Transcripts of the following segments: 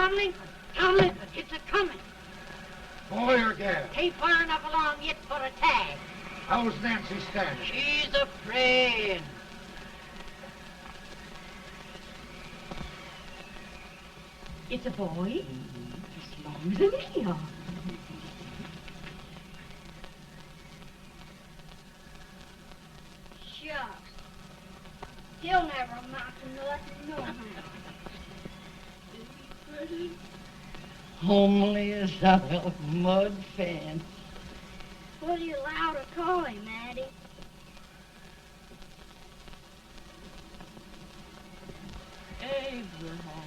Tomlin, Tomlin, it's a-coming. Boy or gal? Ain't far enough along yet for a tag. How's Nancy standing? She's afraid. It's a boy, as long as a meal. Shucks. He'll never amount to nothing, no. Pretty. Homely as a mud fence. What do you allow to call him, Addie? Abraham.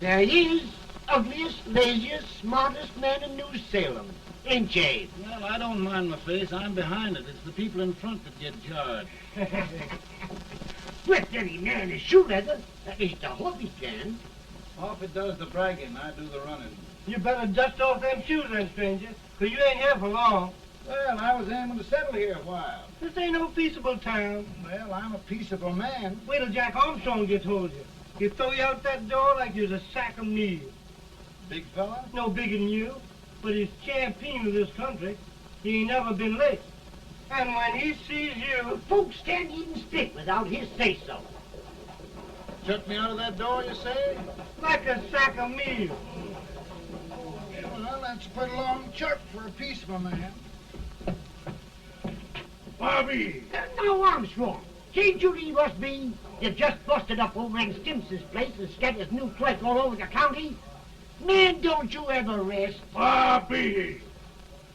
There he is, ugliest, laziest, smartest man in New Salem. Ain't ye? Well, I don't mind my face. I'm behind it. It's the people in front that get jarred. With any man is shoe leather. That is the hope he can. Off it does the bragging. I do the running. You better dust off them shoes then, stranger, 'cause you ain't here for long. Well, I was aiming to settle here a while. This ain't no peaceable town. Well, I'm a peaceable man. Wait till Jack Armstrong gets hold of you. He'll throw you out that door like you're a sack of meal. Big fella? No bigger than you, but he's champion of this country. He ain't never been late. And when he sees you... Folks can't even speak without his say-so. Shut me out of that door, you say? like a sack of meal. Well, that's a pretty long chart for a peaceable man. Bobby! Now, Armstrong, can't you leave us be? You just busted up old man Stimpson's place and scattered his new clerk all over the county. Man, don't you ever rest. Bobby!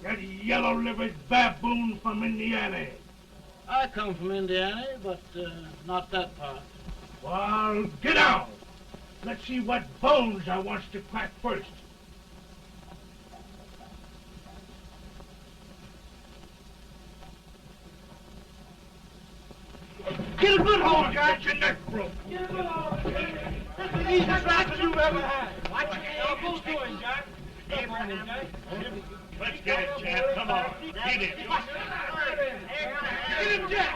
That yellow-livered baboon from Indiana. I come from Indiana, but not that part. Well, get out. Let's see what bones I wants to crack first. Get a good hold, Jack. Get your neck broke. Get a good hold. That's the easiest rifle you've ever had. Watch it. Now, both doing, Jack. Come on, Jack. Let's get it, Jack. Come on. Get it. Get him, Jack.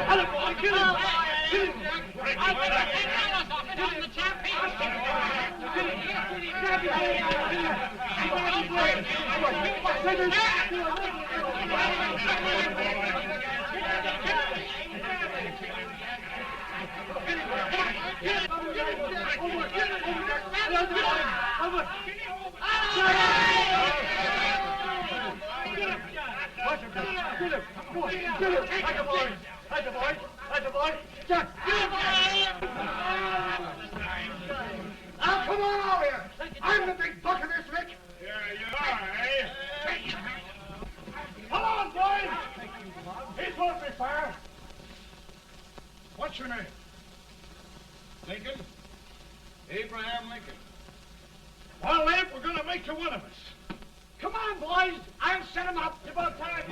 Hello, boy. Get him. Get him, Jack. Break him, Jack. Now, come on over here. I'm the big buck of this lick. Yeah, you are, eh? Come on, boys. He's going to be fire. What's your name? Lincoln? Abraham Lincoln. Well, Abe, we're going to make you one of us. Come on, boys. I'll set him up. It's about time.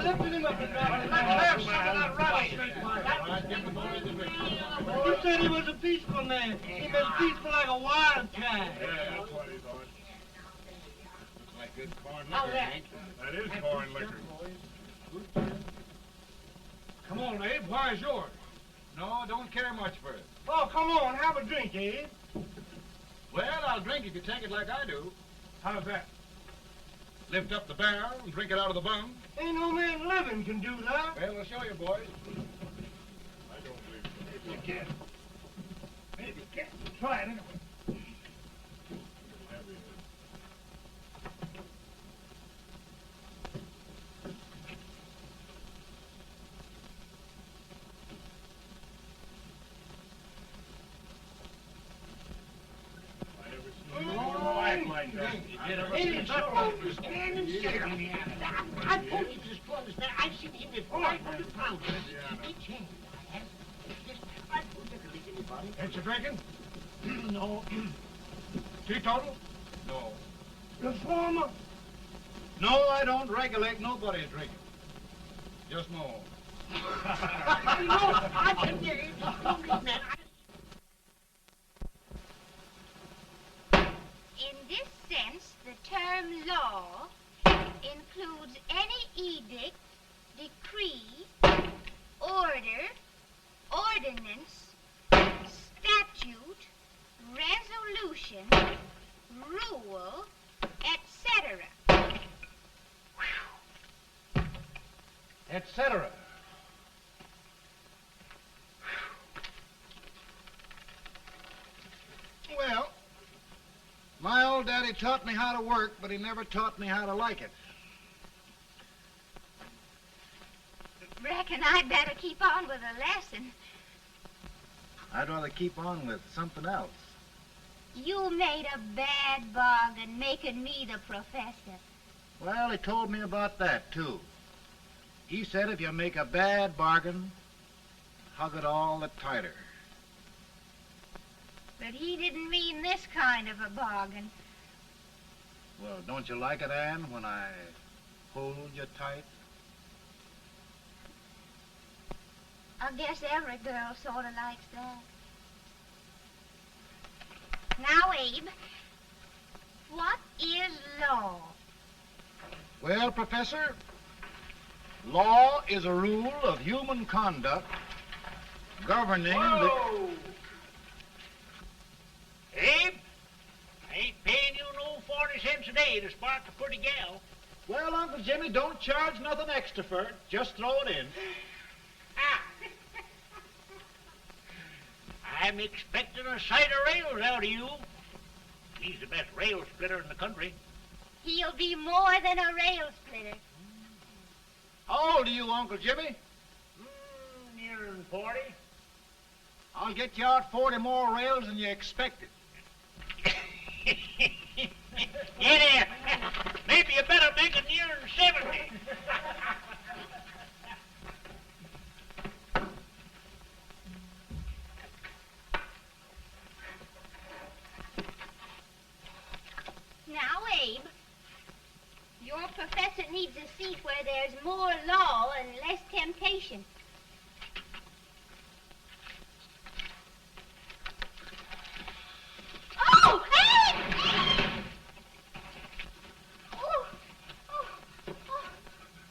Lifting him up and down. Let's have some of that rattlesnake. You said he was a peaceful man. He was peaceful like a wildcat. Yeah, that's what he thought. Looks like good corn How's liquor, that? Hank. That is corn liquor. Come on, Abe. Why is yours? No, don't care much for it. Oh, come on. Have a drink, Abe. Well, I'll drink if you take it like I do. How's that? Lift up the barrel and drink it out of the bung. Ain't no man living can do that. Well, I'll show you, boys. I don't believe so. Maybe you can. Maybe you can. Try it anyway. Like that. I told you to destroy this man. I've seen him with 500 pounds. He changed. I told you to lick anybody. Ain't you drinking? No. Teetotal? No. Reformer? No, I don't regulate nobody's drinking. Just my own. I can get it. In this sense, the term law includes any edict, decree, order, ordinance, statute, resolution, rule, etc. Etc. Well, my old daddy taught me how to work, but he never taught me how to like it. Reckon I'd better keep on with the lesson. I'd rather keep on with something else. You made a bad bargain making me the professor. Well, he told me about that, too. He said if you make a bad bargain, hug it all the tighter. But he didn't mean this kind of a bargain. Well, don't you like it, Anne, when I hold you tight? I guess every girl sort of likes that. Now, Abe, what is law? Well, Professor, law is a rule of human conduct governing Whoa! Abe, I ain't paying you no 40 cents a day to spark a pretty gal. Well, Uncle Jimmy, don't charge nothing extra for it. Just throw it in. Ah. I'm expecting a sight of rails out of you. He's the best rail splitter in the country. He'll be more than a rail splitter. How old are you, Uncle Jimmy? Nearing 40. I'll get you out 40 more rails than you expected. Yeah, there. Maybe you better make it nearing 70. Now, Abe, your professor needs a seat where there's more law and less temptation. Oh, Abe! Oh, oh, oh,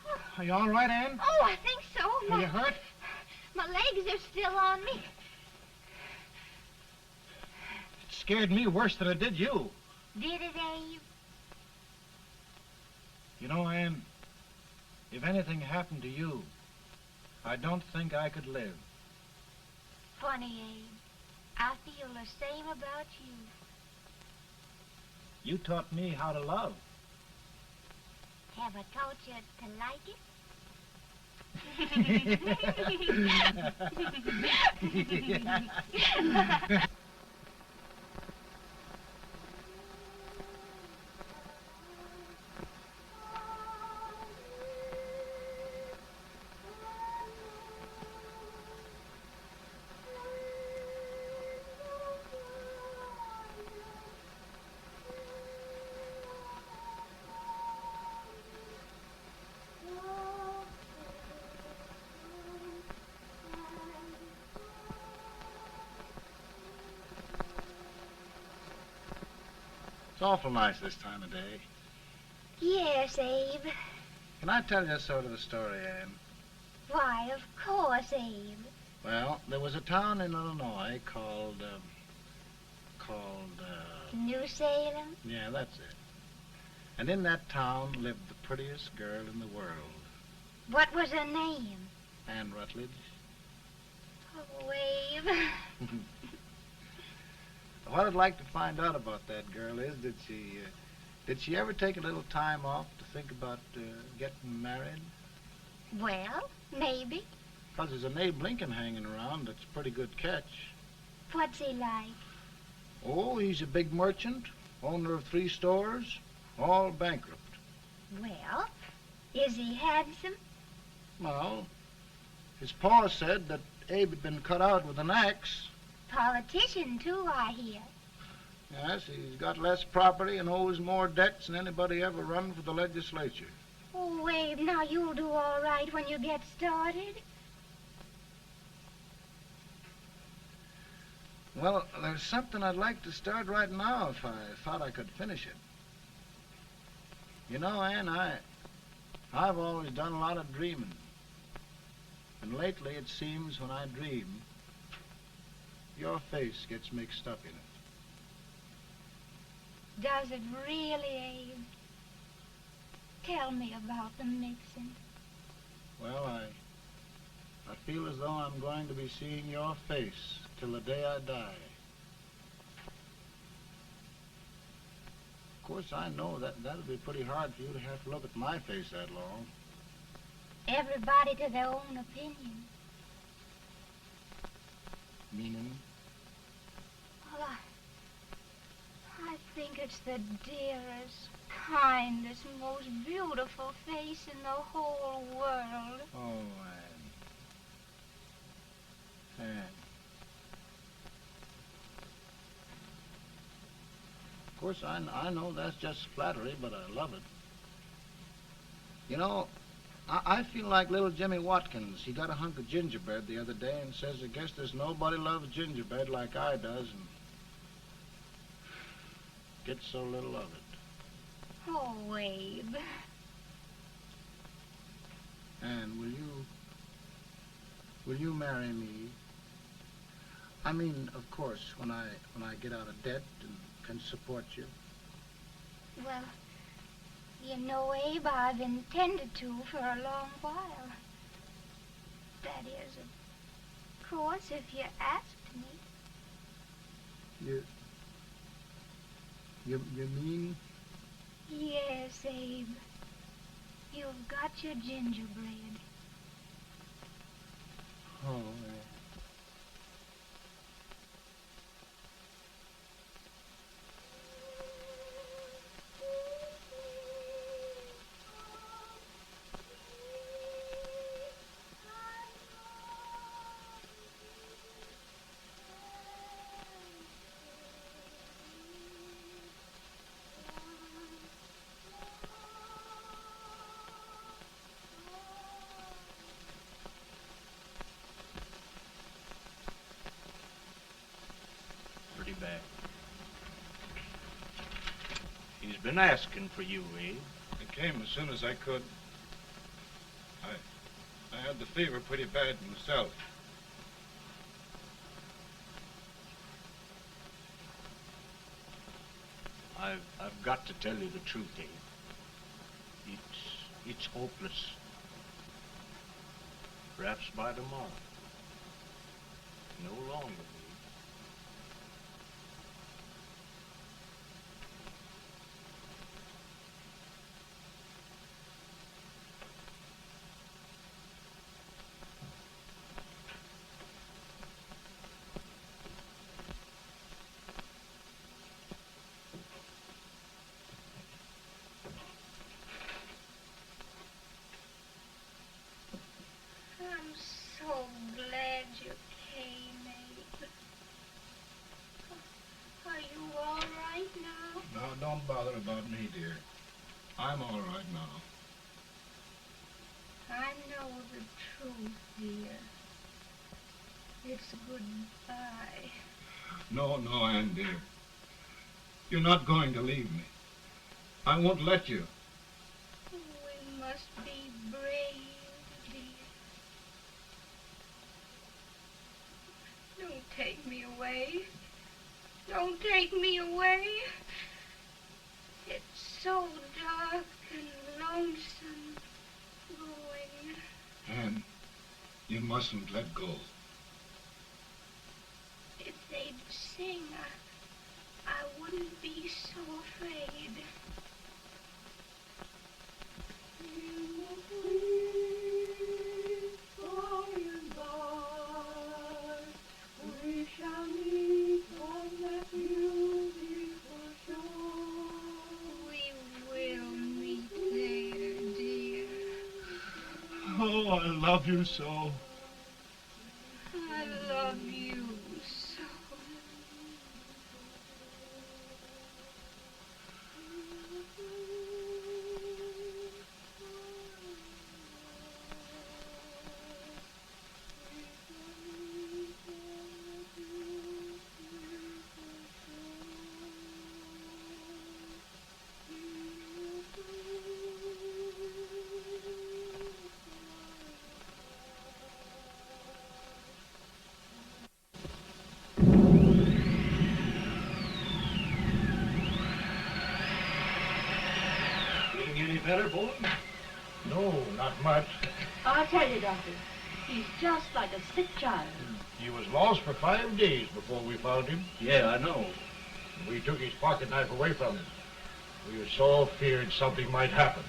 oh. Are you all right, Anne? Oh, I think so. Are you hurt? My legs are still on me. It scared me worse than it did you. Did it, Abe? You know, Anne, if anything happened to you, I don't think I could live. Funny, Abe. I feel the same about you. You taught me how to love. Have I taught you to like it? It's awful nice this time of day. Yes, Abe. Can I tell you sort of a story, Anne? Why, of course, Abe. Well, there was a town in Illinois called, New Salem? yeah, that's it. And in that town lived the prettiest girl in the world, What was her name? Anne Rutledge. Oh, Abe. What I'd like to find out about that girl is, did she ever take a little time off to think about getting married? Well, maybe. Because there's an Abe Lincoln hanging around that's a pretty good catch. What's he like? Oh, he's a big merchant, owner of 3 stores, all bankrupt. Well, is he handsome? Well, his pa said that Abe had been cut out with an axe. Politician, too, I hear. Yes, he's got less property and owes more debts than anybody ever run for the legislature. Oh, Abe, now you'll do all right when you get started. Well, there's something I'd like to start right now if I thought I could finish it. You know, Ann, I've always done a lot of dreaming. And lately it seems when I dream, your face gets mixed up in it. Does it really, Abe? Tell me about the mixing. Well, I feel as though I'm going to be seeing your face till the day I die. Of course, I know that'll be pretty hard for you to have to look at my face that long. Everybody to their own opinion. Meaning? Well, I think it's the dearest, kindest, most beautiful face in the whole world. Oh, Ann. Ann. Of course, I know that's just flattery, but I love it. You know, I feel like little Jimmy Watkins. He got a hunk of gingerbread the other day and says, I guess there's nobody loves gingerbread like I does, and gets so little of it. Oh, Abe. Ann, will you marry me? I mean, of course, when I get out of debt and can support you. Well, you know, Abe, I've intended to for a long while. That is, of course, if you asked me. You mean? Yes, Abe. You've got your gingerbread. Oh, Pretty bad. He's been asking for you, Abe. I came as soon as I could. I had the fever pretty bad myself. I've got to tell you the truth, Abe. It's hopeless. Perhaps by tomorrow. No longer, Abe. I'm so glad you came, Abe. Are you all right now? No, don't bother about me, dear. I'm all right now. I know the truth, dear. It's goodbye. No, Ann, dear. You're not going to leave me. I won't let you. We must be brave, dear. Don't take me away. Don't take me away. It's so dark and lonesome going. Ann, you mustn't let go. If they'd sing, I wouldn't be so afraid. Oh, I love you so. I love you so. better, boy? No, not much. I'll tell you, Doctor, he's just like a sick child. He was lost for 5 days before we found him. Yeah, I know. We took his pocket knife away from him. We were so feared something might happen.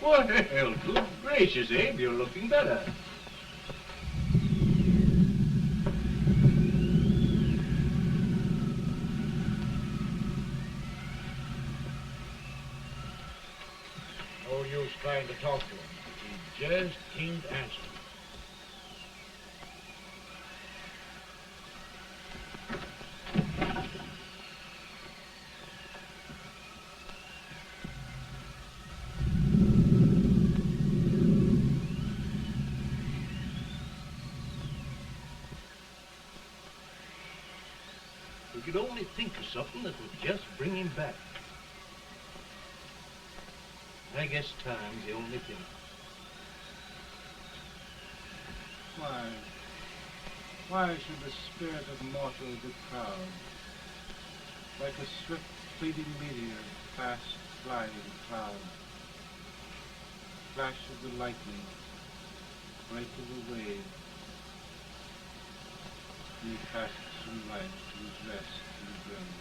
Well, good gracious, Abe, you're looking better. No use trying to talk to him. He just can't answer. We could only think of something that would just bring him back. I guess time's the only thing. Why should the spirit of mortal be proud? Like a swift fleeting meteor, fast flying cloud. Flash of the lightning, break of the wave. He passes from life to his rest in the grave.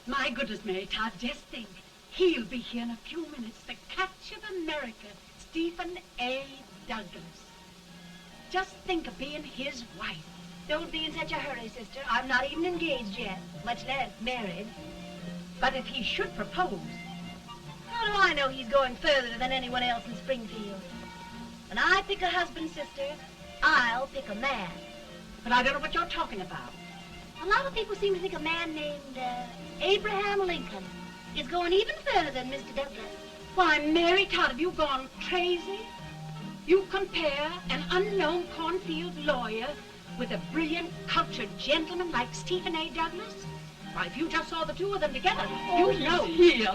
My goodness, Mary Todd, just think. He'll be here in a few minutes. The catch of America, Stephen A. Douglas. Just think of being his wife. Don't be in such a hurry, sister. I'm not even engaged yet, much less married. But if he should propose... How do I know he's going further than anyone else in Springfield? When I pick a husband, sister, I'll pick a man. But I don't know what you're talking about. A lot of people seem to think a man named Abraham Lincoln is going even further than Mr. Douglas. Why, Mary Todd, have you gone crazy? You compare an unknown cornfield lawyer with a brilliant, cultured gentleman like Stephen A. Douglas? Why, if you just saw the two of them together, Oh, you'd know. Here.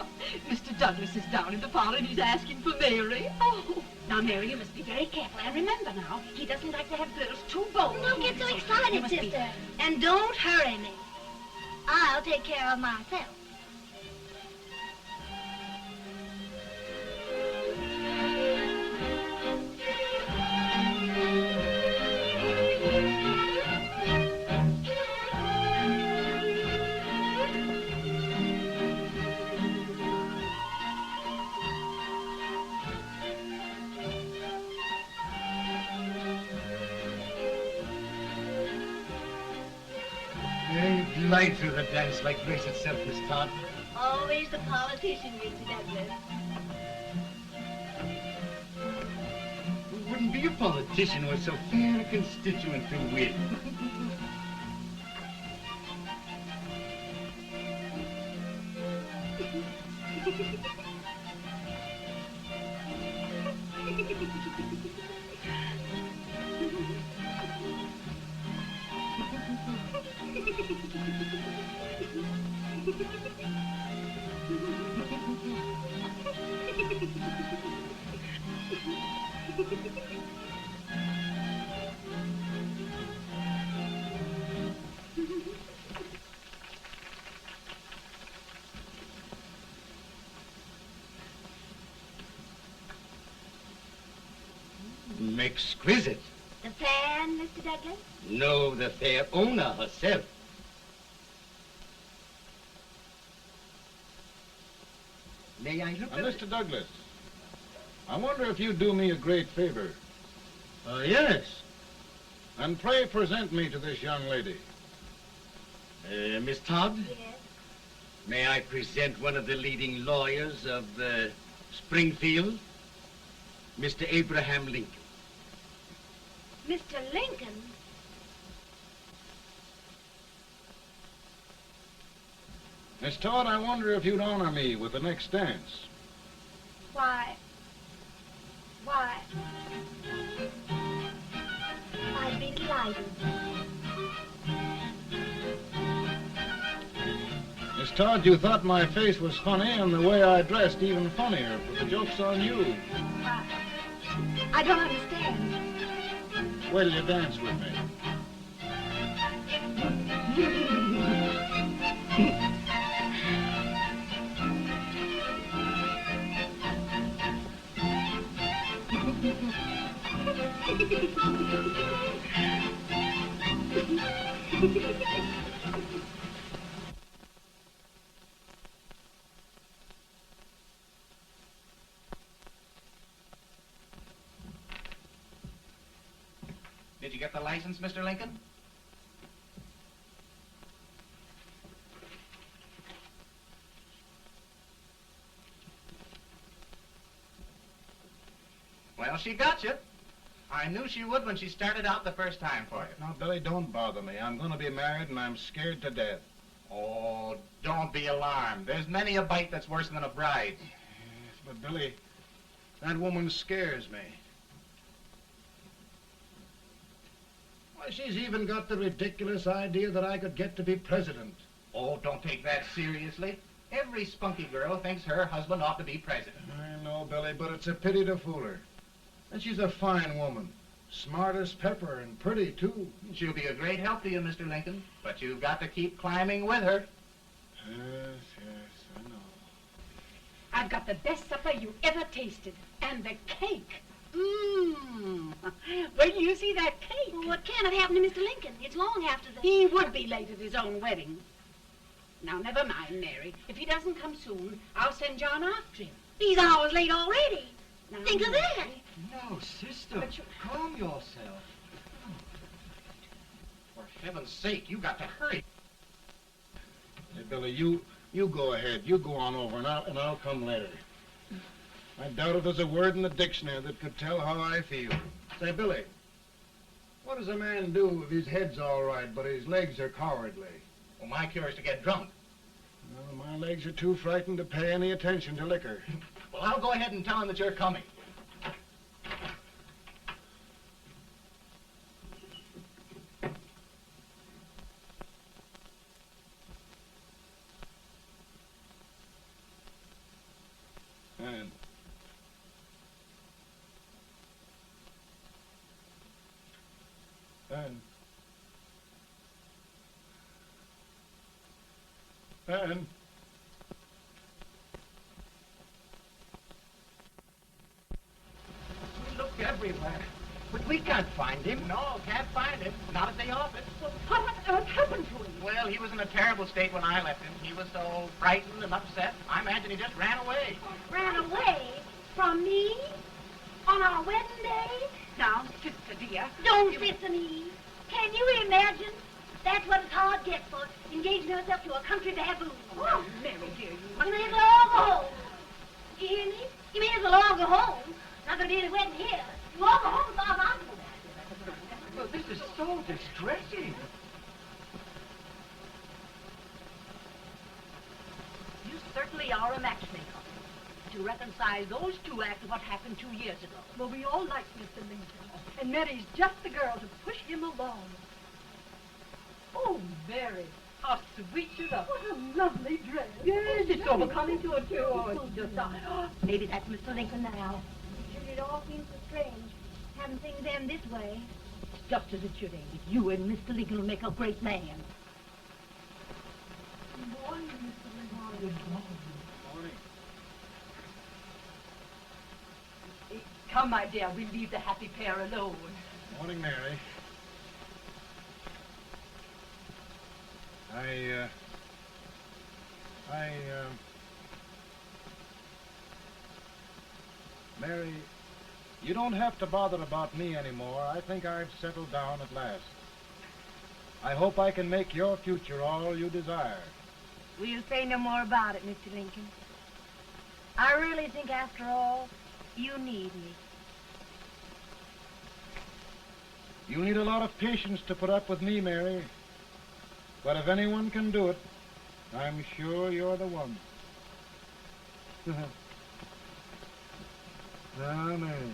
Mr. Douglas is down in the parlor and he's asking for Mary. Oh. Now, Mary, you must be very careful. And remember now, he doesn't like to have girls too bold. Don't get so You excited, must be- sister. And don't hurry me. I'll take care of myself. You glide through the dance like grace itself, Miss Todd. Always the politician, Mr. Douglas. We wouldn't be a politician with so fair a constituent to win. Exquisite. The fan, Mr. Douglas? No, the fair owner herself. May I look at Mr. Douglas, I wonder if you'd do me a great favor. yes. And pray present me to this young lady. Miss Todd? Yes. May I present one of the leading lawyers of Springfield, Mr. Abraham Lincoln. Mr. Lincoln? Miss Todd, I wonder if you'd honor me with the next dance. Why, I'd be delighted. Miss Todd, you thought my face was funny and the way I dressed even funnier, but the joke's on you. I don't understand. Wait till you dance with me. Did you get the license, Mr. Lincoln? Well, she got you. I knew she would when she started out the first time for you. Now, Billy, don't bother me. I'm going to be married and I'm scared to death. Oh, don't be alarmed. There's many a bite that's worse than a bride. Yes, but Billy, that woman scares me. Why, she's even got the ridiculous idea that I could get to be president. Oh, don't take that seriously. Every spunky girl thinks her husband ought to be president. I know, Billy, but it's a pity to fool her. And she's a fine woman. Smart as pepper and pretty, too. She'll be a great help to you, Mr. Lincoln. But you've got to keep climbing with her. Yes, I know. I've got the best supper you ever tasted. And the cake. Mmm. Wait till you see that cake. Well, what can have happened to Mr. Lincoln? It's long after the... He would be late at his own wedding. Now, never mind, Mary. If he doesn't come soon, I'll send John after him. He's hours late already. Now, Think of that. Mary, No, sister. But you- Calm yourself. For heaven's sake, you got to hurry. Hey, Billy, you go ahead. You go on over, and I'll come later. I doubt if there's a word in the dictionary that could tell how I feel. Say, Billy, what does a man do if his head's all right, but his legs are cowardly? Well, my cure is to get drunk. Well, my legs are too frightened to pay any attention to liquor. Well, I'll go ahead and tell him that you're coming. Ben. Ben. We looked everywhere, but we can't find him. No, can't find him. Not at the office. Well, what on earth happened to him? Well, he was in a terrible state when I left him. He was so frightened and upset. I imagine he just ran away. Ran away from me on our wedding day? Now, sister dear. Don't sister me. Can you imagine? That's what it's hard gets for engaging herself to a country baboon. Oh, Mary dear, You may as well all go home. You hear me? You may as well all go home. Not gonna be any wedding here. You all go home as far as I'm concerned. Well, this is so distressing. You certainly are a matchmaker. To reconcile those two after what happened 2 years ago. Well, we all like Mr. Lincoln. And Mary's just the girl to push him along. Oh, Mary, how sweet you look. What a lovely dress. Yes, it's overcoming to her, too. Oh, it's just, maybe that's Mr. Lincoln now. It all seems so strange, having things end this way. It's just as it should end. You and Mr. Lincoln will make a great man. Good morning, Mr. Lincoln. Good morning. Morning. Come, my dear, we'll leave the happy pair alone. Morning, Mary. Mary, you don't have to bother about me anymore. I think I've settled down at last. I hope I can make your future all you desire. We'll say no more about it, Mr. Lincoln. I really think, after all, you need me. You need a lot of patience to put up with me, Mary. But if anyone can do it, I'm sure you're the one. Now, Mary.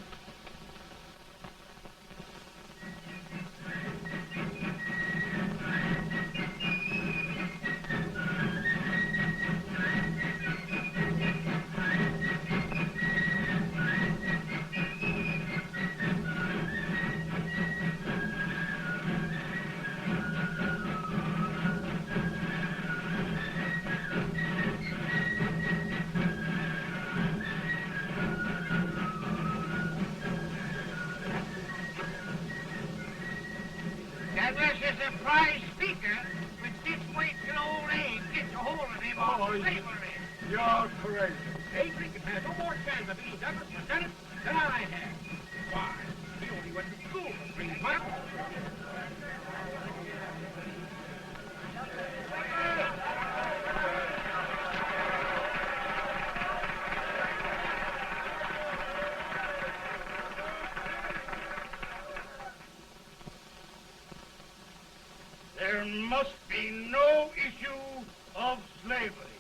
Douglas is a prize speaker, but just wait till old Abe gets a hold of him on slavery. You're crazy. Abe Lincoln has no more chance of being Douglas Lieutenant than I have. Why? He only went to school for 3 months. There must be no issue of slavery.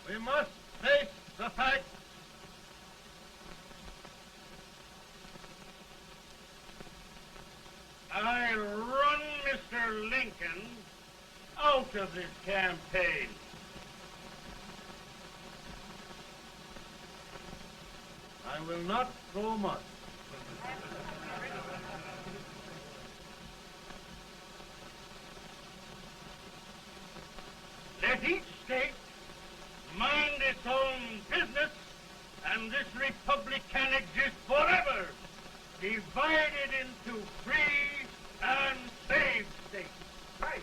We must face the fact I run Mr. Lincoln out of this campaign. I will not throw much. Let each state mind its own business, and this republic can exist forever, divided into free and slave states. Right.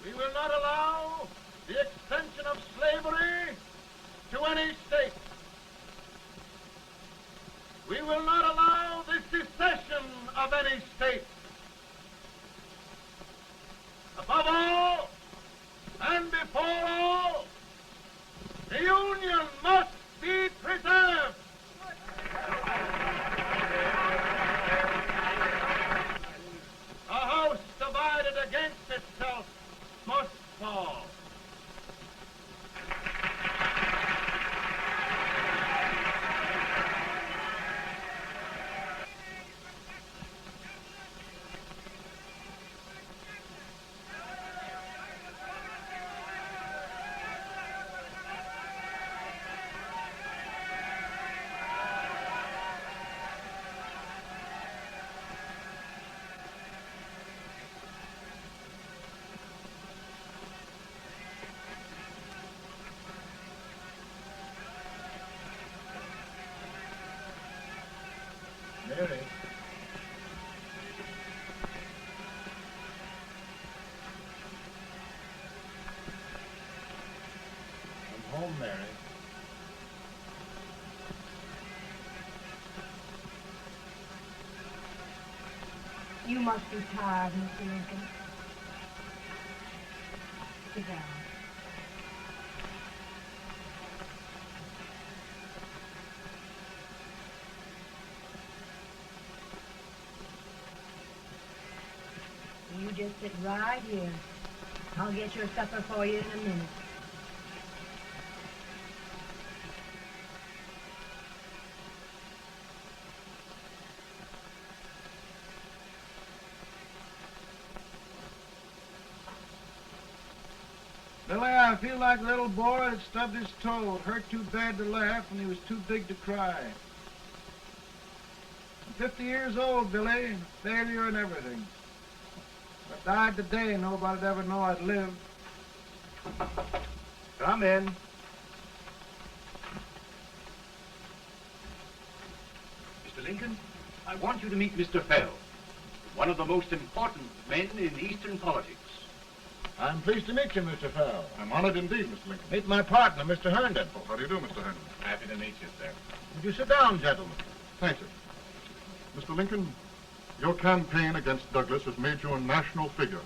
We will not allow the extension of slavery to any state. We will not allow the secession of any state. Above all, and before all, the Union must be preserved. A house divided against itself must fall. Mary. You must be tired, Mr. Lincoln. Sit down. You just sit right here. I'll get your supper for you in a minute. Billy, I feel like a little boy that stubbed his toe. It hurt too bad to laugh and he was too big to cry. I'm 50 years old, Billy, failure and everything. If I died today, nobody'd ever know I'd lived. Come in. Mr. Lincoln, I want you to meet Mr. Fell, one of the most important men in Eastern politics. I'm pleased to meet you, Mr. Fell. I'm honored indeed, Mr. Lincoln. Meet my partner, Mr. Herndon. Oh, how do you do, Mr. Henry? Happy to meet you, sir. Would you sit down, gentlemen? Thank you. Mr. Lincoln, your campaign against Douglas has made you a national figure.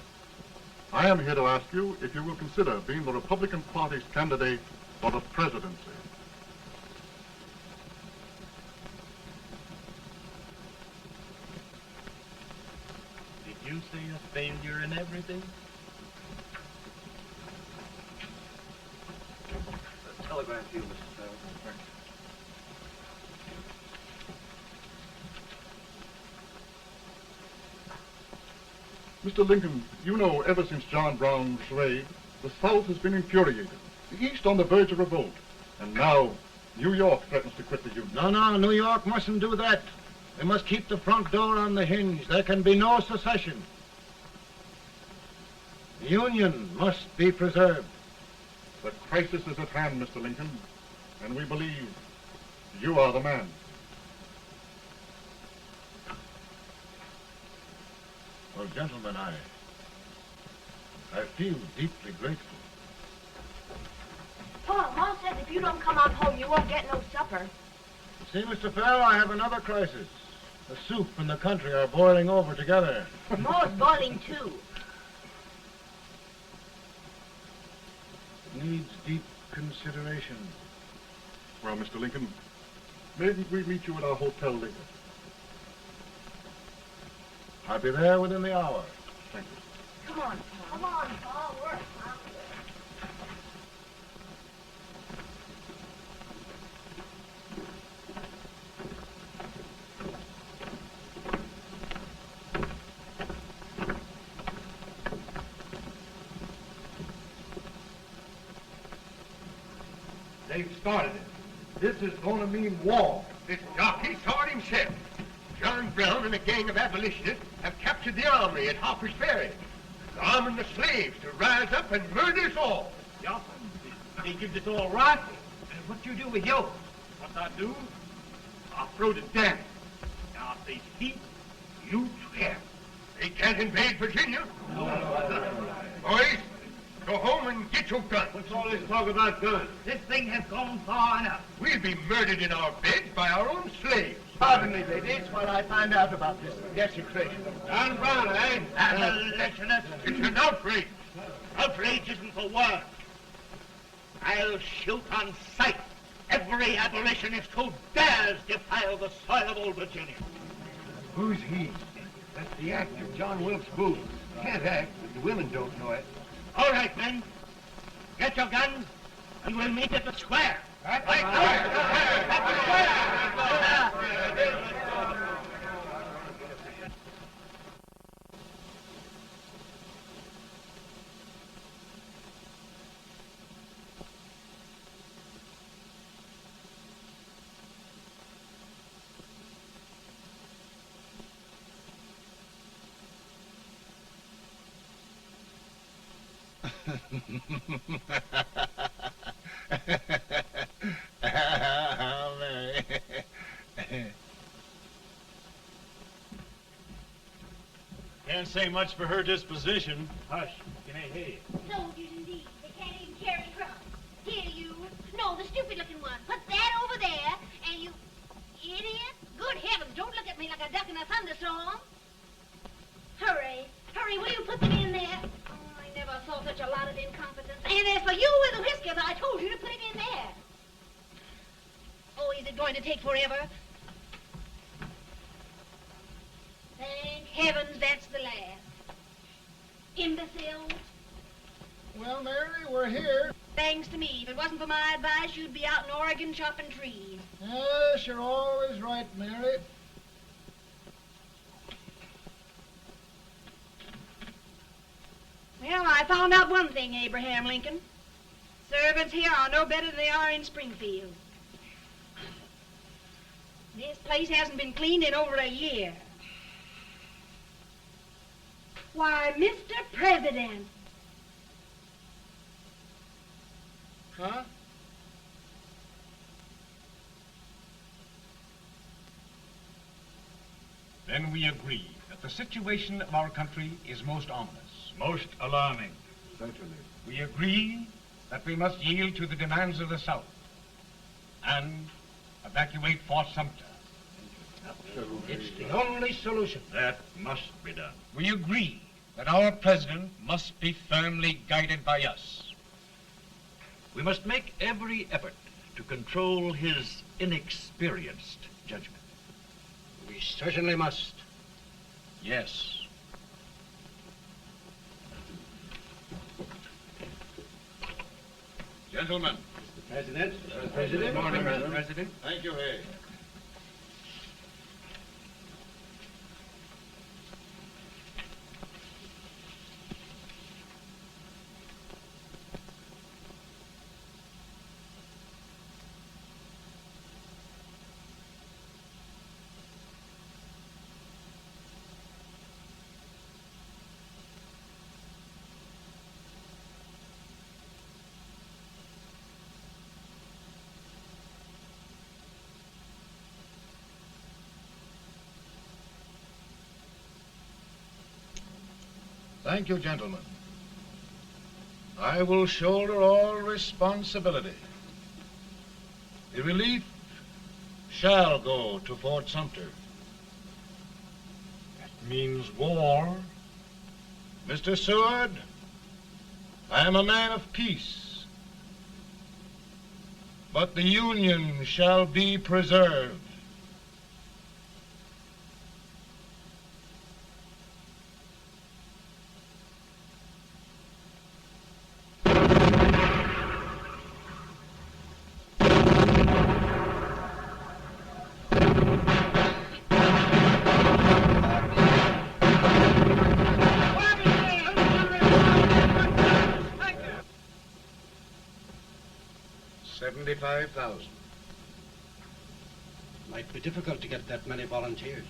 I am here to ask you if you will consider being the Republican Party's candidate for the presidency. Did you say a failure in everything? A telegram to you, Mr. Fell. Mr. Lincoln, you know ever since John Brown's raid, the South has been infuriated, the East on the verge of revolt, and now New York threatens to quit the Union. No, New York mustn't do that. They must keep the front door on the hinge. There can be no secession. The Union must be preserved. The crisis is at hand, Mr. Lincoln, and we believe you are the man. Well, gentlemen, I feel deeply grateful. Pa, Ma says if you don't come on home, you won't get no supper. See, Mr. Fell, I have another crisis. The soup and the country are boiling over together. Ma's boiling too. It needs deep consideration. Well, Mr. Lincoln, maybe we meet you at our hotel later. I'll be there within the hour. Thank you. Come on, Pa. Come on, Pa. We're hungry. They've started it. This is going to mean war. This jockey saw it himself. John Brown and a gang of abolitionists have captured the armory at Harper's Ferry. They're arming the slaves to rise up and murder us all. Yeah, they give us all rifles. And what you do with yours? What I do? I'll throw the damn. Now, if they speak, you Yeah. They can't invade Virginia. Boys, go home and get your guns. What's all this talk about guns? This thing has gone far enough. We'll be murdered in our beds by our own slaves. Pardon me, ladies, while I find out about this desecration. John Brown, eh? Abolitionist. It's an outrage. Outrage isn't the word. I'll shoot on sight every abolitionist who dares defile the soil of old Virginia. Who's he? That's the actor, John Wilkes Booth. Can't act, but the women don't know it. All right, men. Get your guns, and we'll meet at the square. At the Can't say much for her disposition. Hush, can I hear you? Soldiers indeed. They can't even carry crumbs. Here, you. No to take forever. Thank heavens that's the last. Imbeciles. Well, Mary, we're here. Thanks to me. If it wasn't for my advice, you'd be out in Oregon chopping trees. Yes, you're always right, Mary. Well, I found out one thing, Abraham Lincoln. Servants here are no better than they are in Springfield. This place hasn't been cleaned in over a year. Why, Mr. President. Huh? Then we agree that the situation of our country is most ominous. Most alarming. Certainly. We agree that we must yield to the demands of the South and evacuate Fort Sumter. It's the only solution. That must be done. We agree that our president must be firmly guided by us. We must make every effort to control his inexperienced judgment. We certainly must. Yes. Gentlemen. President. President. Good morning, President. President. Thank you, Hay. Thank you, gentlemen. I will shoulder all responsibility. The relief shall go to Fort Sumter. That means war. Mr. Seward, I am a man of peace, but the Union shall be preserved. $75,000. Might be difficult to get that many volunteers.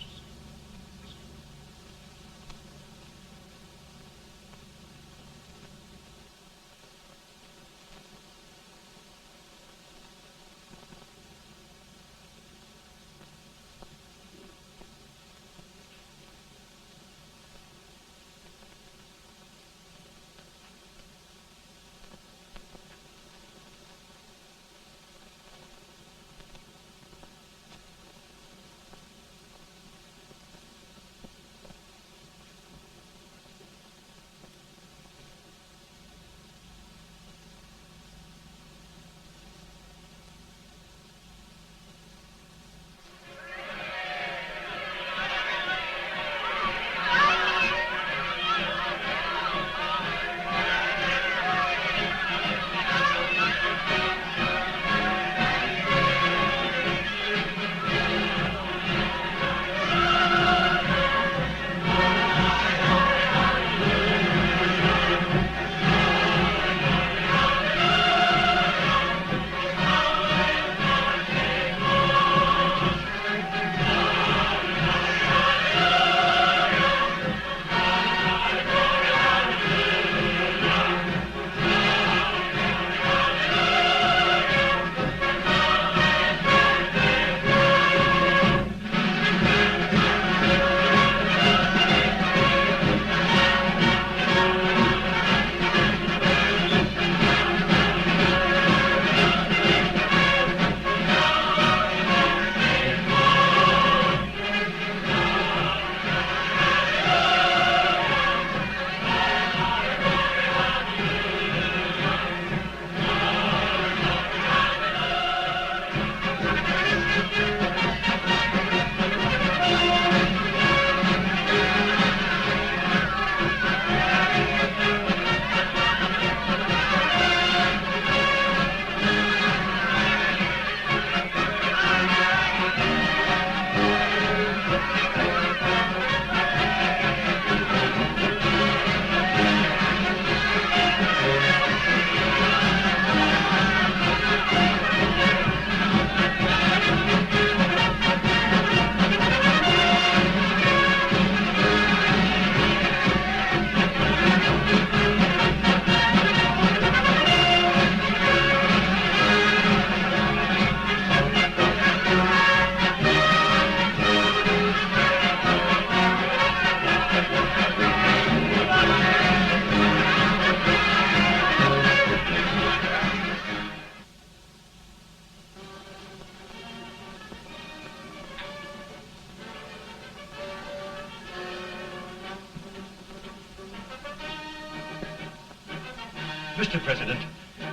Mr. President,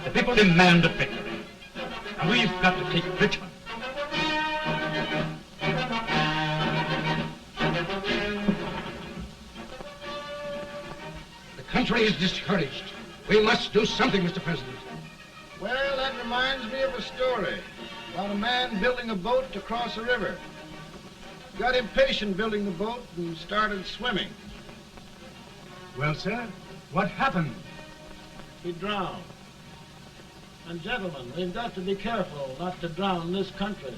the people demand a victory. And we've got to take Richmond. The country is discouraged. We must do something, Mr. President. Well, that reminds me of a story about a man building a boat to cross a river. He got impatient building the boat and started swimming. Well, sir, what happened? He drowned. And gentlemen, we've got to be careful not to drown this country.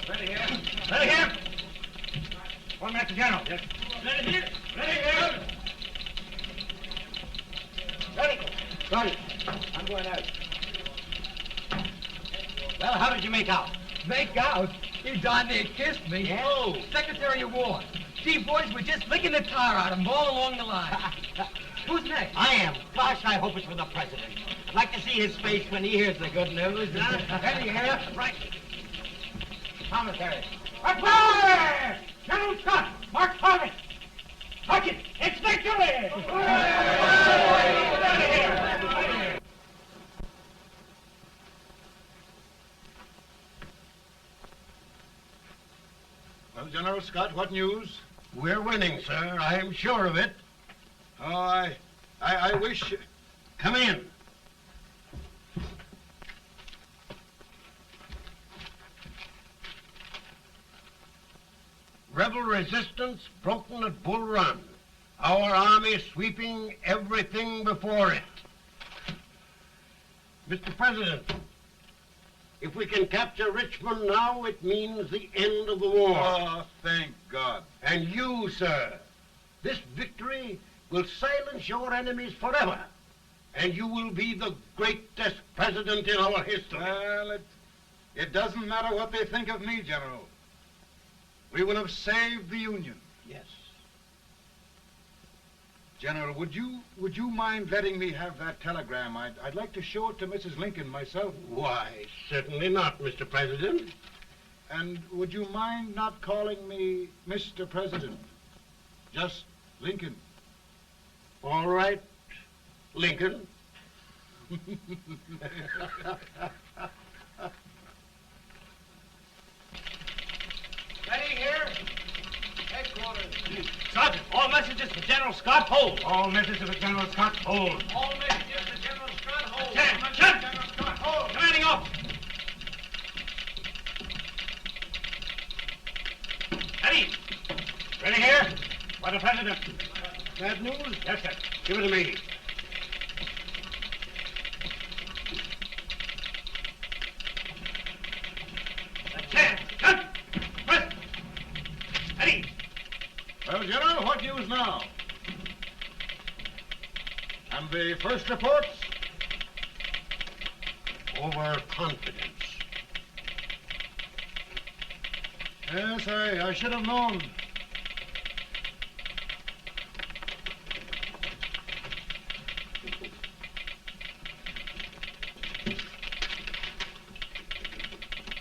Ready here. Ready here. One Master General. Yes. Ready here. Ready here. Ready. Ready. I'm going out. Well, how did you make out? Make out? He darn near kissed me. Yeah? Oh, Secretary of War. Gee, boys, we're just licking the tar out of him all along the line. Who's next? I am. Gosh, I hope it's for the President. I'd like to see his face when he hears the good news, huh? Ready here? Right. Commissary. Fire! General Scott, Mark Harvey. Touch it. It's victory! Well, General Scott, what news? We're winning, sir. I'm sure of it. Oh, I wish... Come in. Rebel resistance broken at Bull Run. Our army sweeping everything before it. Mr. President, if we can capture Richmond now, it means the end of the war. Oh, thank God. And you, sir, this victory will silence your enemies forever. And you will be the greatest president in our history. Well, it doesn't matter what they think of me, General. We will have saved the Union. Yes. General, would you mind letting me have that telegram? I'd like to show it to Mrs. Lincoln myself. Why, certainly not, Mr. President. And would you mind not calling me Mr. President? Just Lincoln. All right, Lincoln. Ready here. Headquarters. Sergeant, all messages for General Scott, hold. All messages for General Scott, hold. All messages for General Scott, hold. General Scott, hold. Commanding officer. Ready. Ready here. For the President. Bad news? Yes, sir. Give it to me. Well, General, what news now? And the first reports? Overconfidence. Yes, I should have known.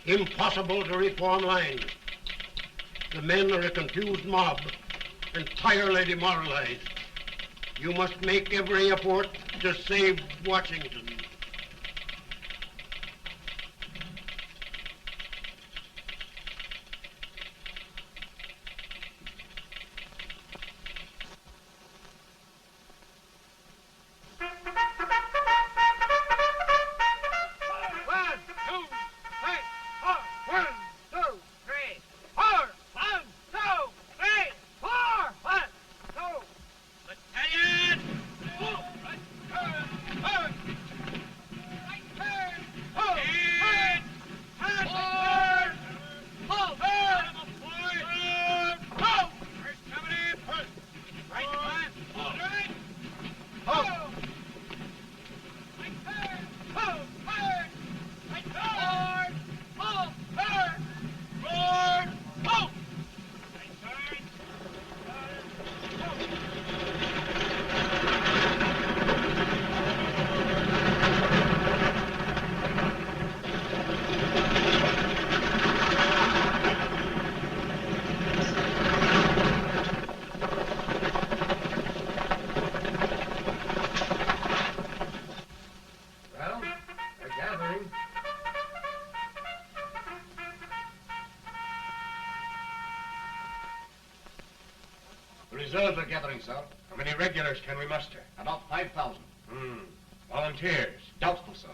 Impossible to reform lines. The men are a confused mob, entirely demoralized. You must make every effort to save Washington. Reserves are gathering, sir. How many regulars can we muster? About 5,000. Volunteers? Doubtful, sir.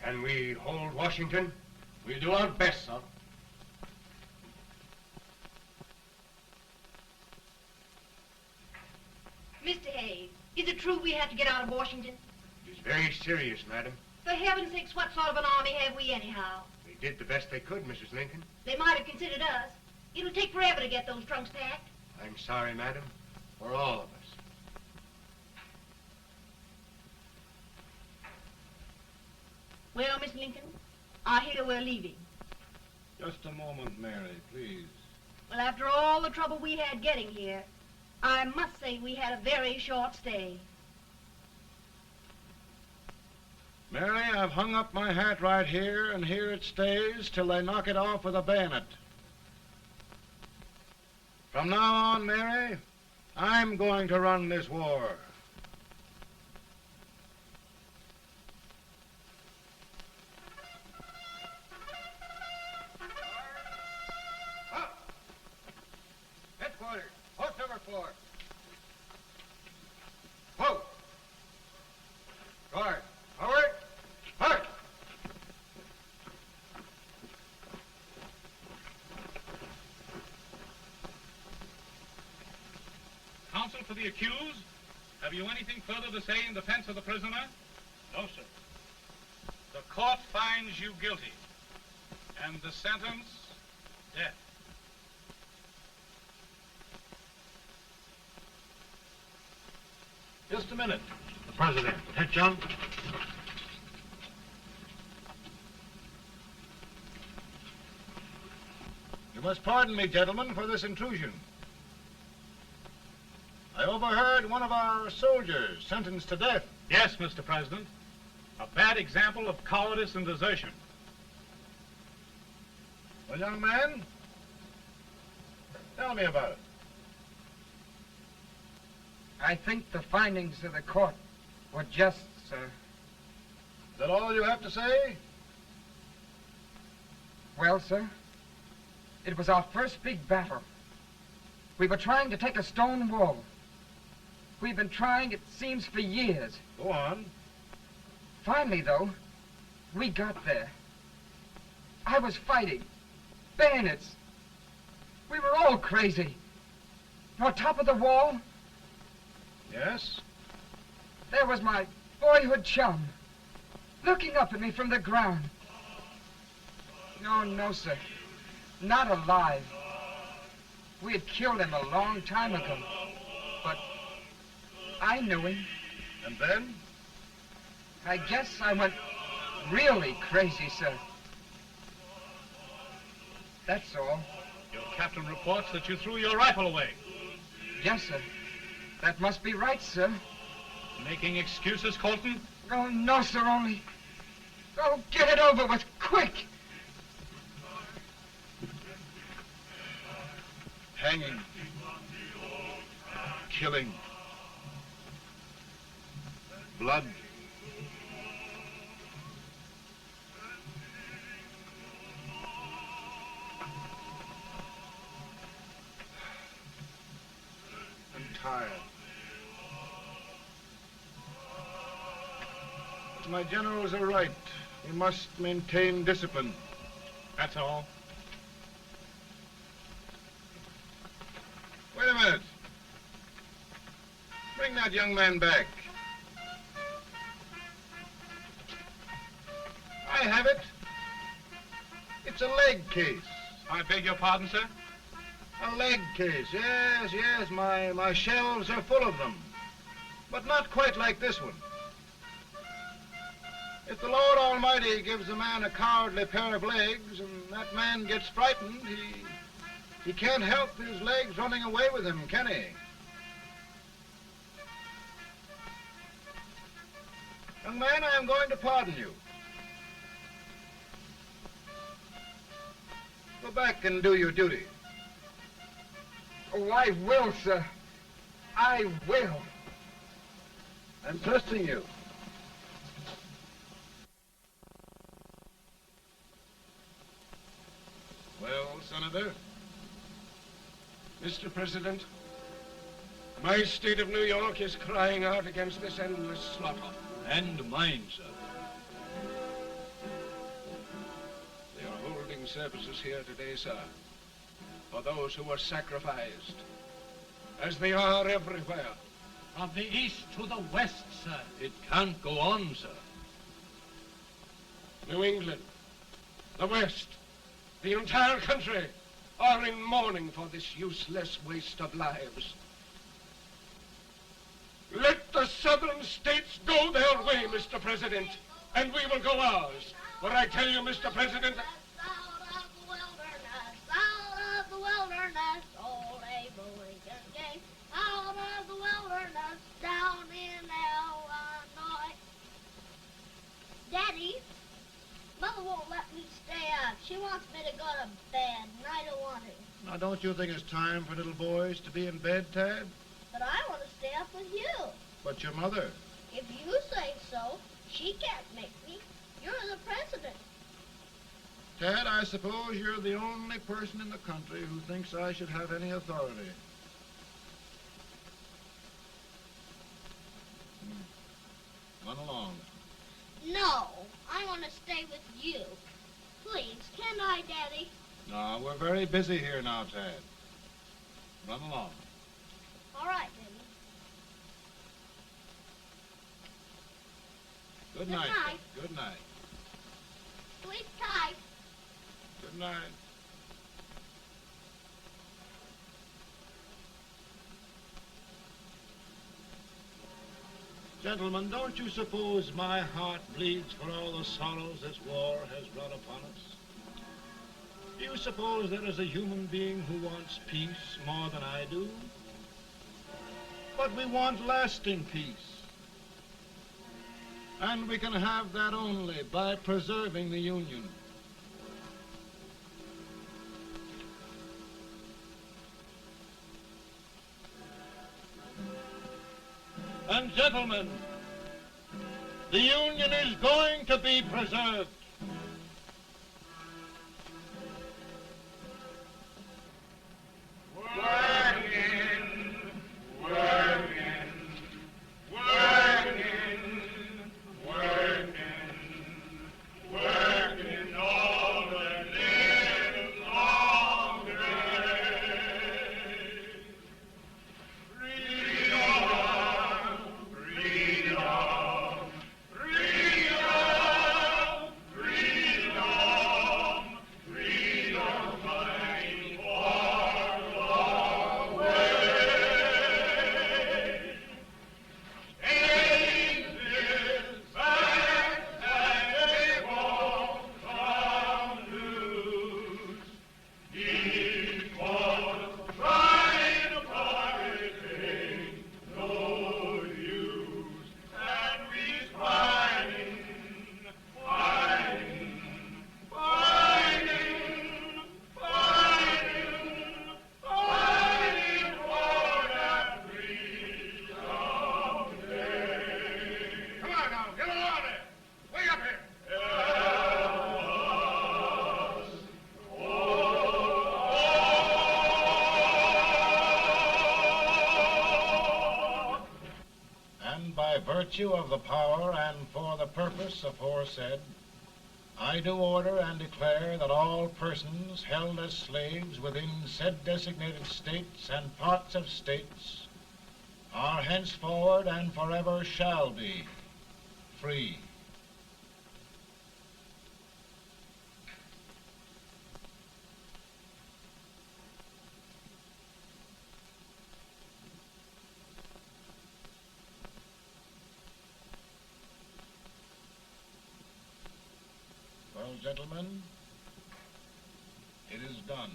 Can we hold Washington? We'll do our best, sir. Mr. Hayes, is it true we have to get out of Washington? It is very serious, madam. For heaven's sakes, what sort of an army have we anyhow? They did the best they could, Mrs. Lincoln. They might have considered us. It'll take forever to get those trunks packed. I'm sorry, madam, for all of us. Well, Miss Lincoln, I hear we're leaving. Just a moment, Mary, please. Well, after all the trouble we had getting here, I must say we had a very short stay. Mary, I've hung up my hat right here, and here it stays till they knock it off with a bayonet. From now on, Mary, I'm going to run this war. Headquarters, post number 4. Whoa! Guard, forward, march! Counsel for the accused, have you anything further to say in defense of the prisoner? No, sir. The court finds you guilty, and the sentence, death. Just a minute. The President. Head, John. You must pardon me, gentlemen, for this intrusion. I overheard one of our soldiers sentenced to death. Yes, Mr. President. A bad example of cowardice and desertion. Well, young man, tell me about it. I think the findings of the court were just, sir. Is that all you have to say? Well, sir, it was our first big battle. We were trying to take a stone wall. We've been trying, it seems, for years. Go on. Finally, though, we got there. I was fighting. Bayonets. We were all crazy. On top of the wall, Yes? there was my boyhood chum, looking up at me from the ground. No, sir. Not alive. We had killed him a long time ago. But I knew him. And then? I guess I went really crazy, sir. That's all. Your captain reports that you threw your rifle away. Yes, sir. That must be right, sir. Making excuses, Colton? Oh, no, sir, only... Oh, get it over with, quick! Hanging. Killing. Blood. I'm tired. My generals are right. We must maintain discipline. That's all. Wait a minute. Bring that young man back. I have it. It's a leg case. I beg your pardon, sir? A leg case, yes. My shelves are full of them. But not quite like this one. If the Lord Almighty gives a man a cowardly pair of legs and that man gets frightened, he can't help his legs running away with him, can he? Young man, I am going to pardon you. Go back and do your duty. Oh, I will, sir. I will. I'm trusting you. Well, Senator? Mr. President, My state of New York is crying out against this endless slaughter. And mine, sir. They are holding services here today, sir, for those who were sacrificed, as they are everywhere. From the east to the west, sir. It can't go on, sir. New England, the West, the entire country are in mourning for this useless waste of lives. Let the southern states go their way, Mr. President, and we will go ours. For I tell you, Mr. President, Out of the wilderness, old Abraham Lincoln came. Out of the wilderness, down in Illinois. Daddy, Mother won't let me stay up. She wants me to go to bed, and I don't want to. Now, don't you think it's time for little boys to be in bed, Tad? But I want to stay up with you. But your mother. If you say so, she can't make me. You're the president. Tad, I suppose you're the only person in the country who thinks I should have any authority. Run along. No, I want to stay with you. Please, can I, Daddy? No, we're very busy here now, Tad. Run along. All right, Daddy. Good Good night. night. Good night. Sleep tight. Good night. Gentlemen, don't you suppose my heart bleeds for all the sorrows this war has brought upon us? Do you suppose there is a human being who wants peace more than I do? But we want lasting peace. And we can have that only by preserving the Union. And gentlemen, the Union is going to be preserved. Virtue of the power and for the purpose aforesaid, I do order and declare that all persons held as slaves within said designated states and parts of states are henceforward and forever shall be free. Well, gentlemen, it is done.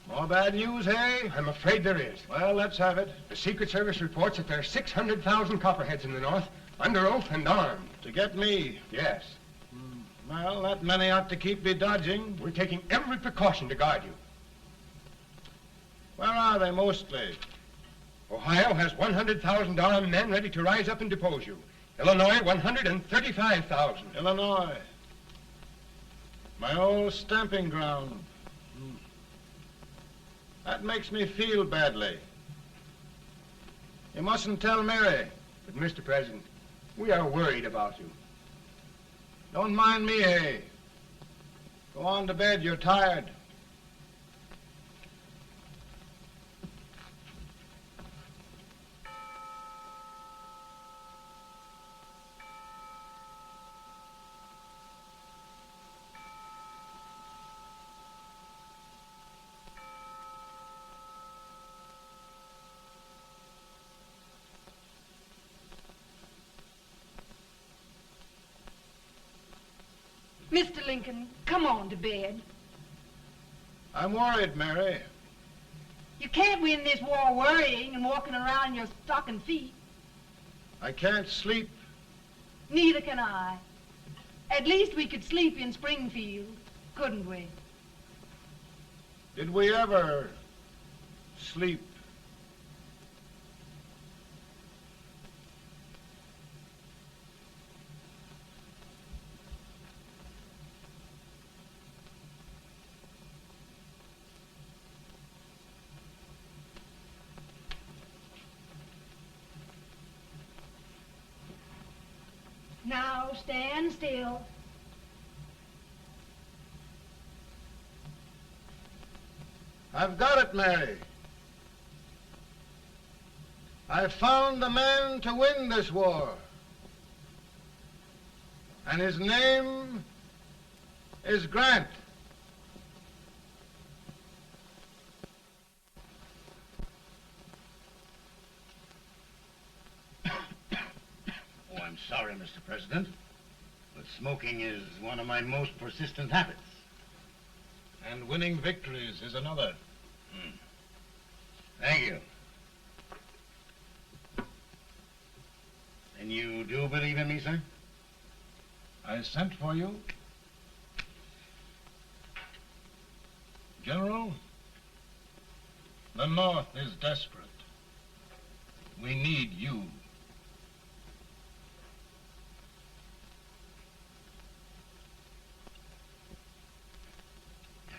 More bad news, hey? I'm afraid there is. Well, let's have it. The Secret Service reports that there are 600,000 copperheads in the North, under oath and armed. To get me? Yes. Well, that many ought to keep me dodging. We're taking every precaution to guard you. Where are they mostly? Ohio has 100,000 armed men ready to rise up and depose you. Illinois, 135,000. Illinois. My old stamping ground. That makes me feel badly. You mustn't tell Mary. But, Mr. President, we are worried about you. Don't mind me, Hay. Go on to bed. You're tired. Mr. Lincoln, come on to bed. I'm worried, Mary. You can't win this war worrying and walking around in your stocking feet. I can't sleep. Neither can I. At least we could sleep in Springfield, couldn't we? Did we ever sleep? Now stand still. I've got it, Mary. I've found the man to win this war. And his name is Grant. Oh, I'm sorry, Mr. President, but smoking is one of my most persistent habits. And winning victories is another. Thank you. And you do believe in me, sir? I sent for you. General, the North is desperate. We need you.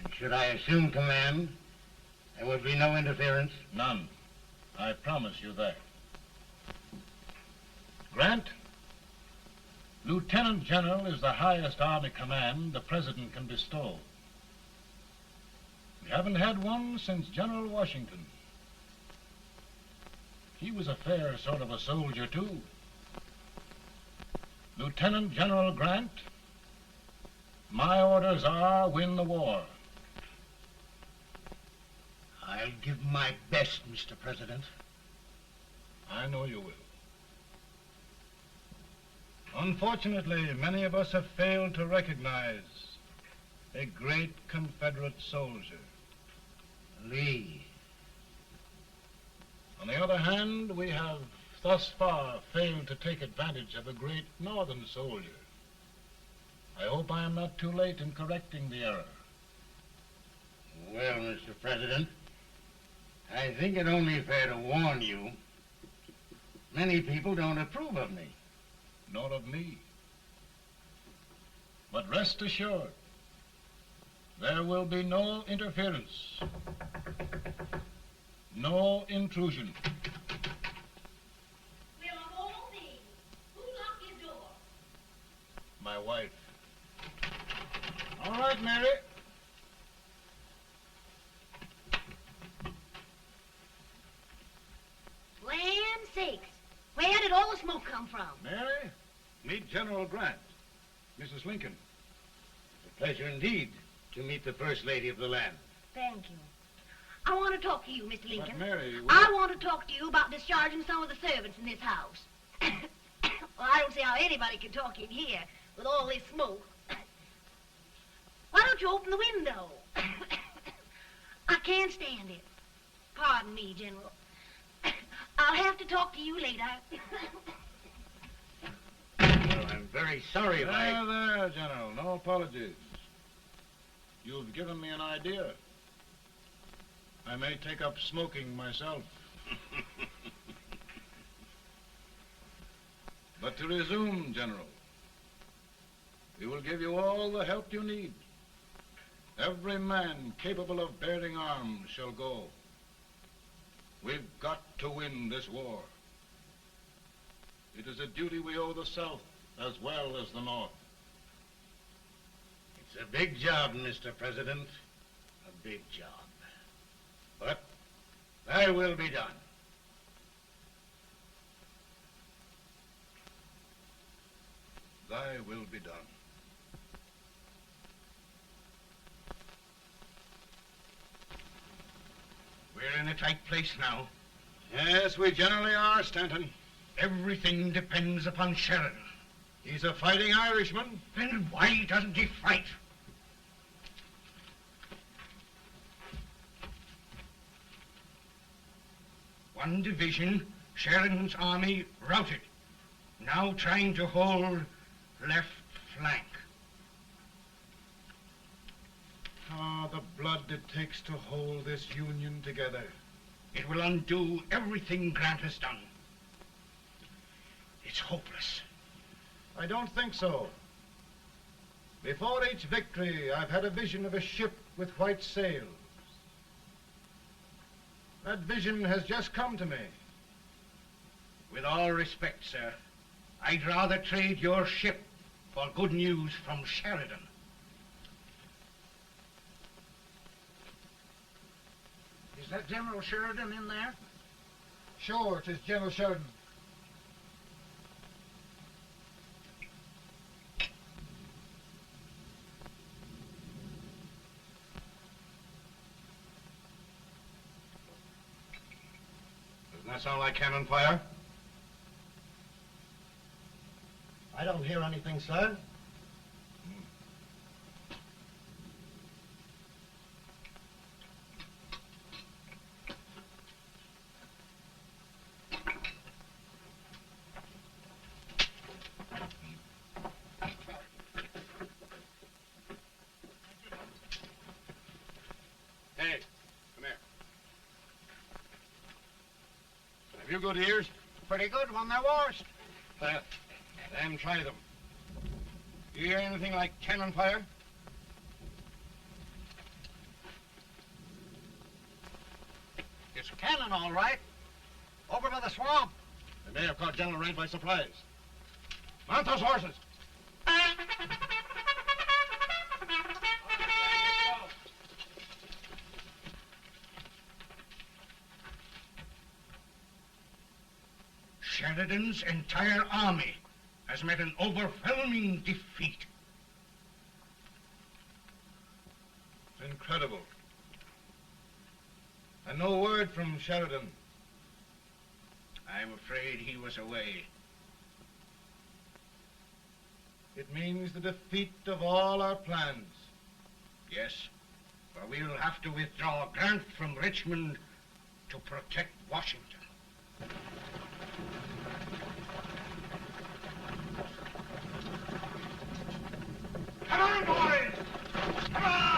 And should I assume command, there would be no interference? None. I promise you that. Grant, Lieutenant General is the highest army command the President can bestow. We haven't had one since General Washington. He was a fair sort of a soldier, too. Lieutenant General Grant, my orders are win the war. I'll give my best, Mr. President. I know you will. Unfortunately, many of us have failed to recognize a great Confederate soldier, Lee. On the other hand, we have thus far failed to take advantage of a great Northern soldier. I hope I am not too late in correcting the error. Well, Mr. President, I think it only fair to warn you. Many people don't approve of me. Nor of me. But rest assured, there will be no interference, no intrusion. Well, of all things, who locked your door? My wife. All right, Mary. Land sakes. Where did all the smoke come from? Mary, meet General Grant. Mrs. Lincoln. It's a pleasure indeed to meet the First Lady of the land. Thank you. I want to talk to you, Mr. Lincoln. But Mary, I want to talk to you about discharging some of the servants in this house. Well, I don't see how anybody can talk in here with all this smoke. Why don't you open the window? I can't stand it. Pardon me, General. I'll have to talk to you later. Well, I'm very sorry if I... There, General. No apologies. You've given me an idea. I may take up smoking myself. But to resume, General, we will give you all the help you need. Every man capable of bearing arms shall go. We've got to win this war. It is a duty we owe the South as well as the North. It's a big job, Mr. President. A big job. But thy will be done. Thy will be done. We're in a tight place now. Yes, we generally are, Stanton. Everything depends upon Sheridan. He's a fighting Irishman. Then why doesn't he fight? One division, Sheridan's army, routed. Now trying to hold left flank. Ah, the blood it takes to hold this Union together. It will undo everything Grant has done. It's hopeless. I don't think so. Before each victory, I've had a vision of a ship with white sails. That vision has just come to me. With all respect, sir, I'd rather trade your ship for good news from Sheridan. Is that General Sheridan in there? Sure, it is General Sheridan. Doesn't that sound like cannon fire? I don't hear anything, sir. Hey, come here. Have you good ears? Pretty good when they're washed. Then try them. You hear anything like cannon fire? It's cannon, all right. Over by the swamp. They may have caught General Range by surprise. Mount those horses. Sheridan's entire army has met an overwhelming defeat. It's incredible. And no word from Sheridan. I'm afraid he was away. It means the defeat of all our plans. Yes, for we'll have to withdraw Grant from Richmond to protect Washington. Come on, boys! Come on!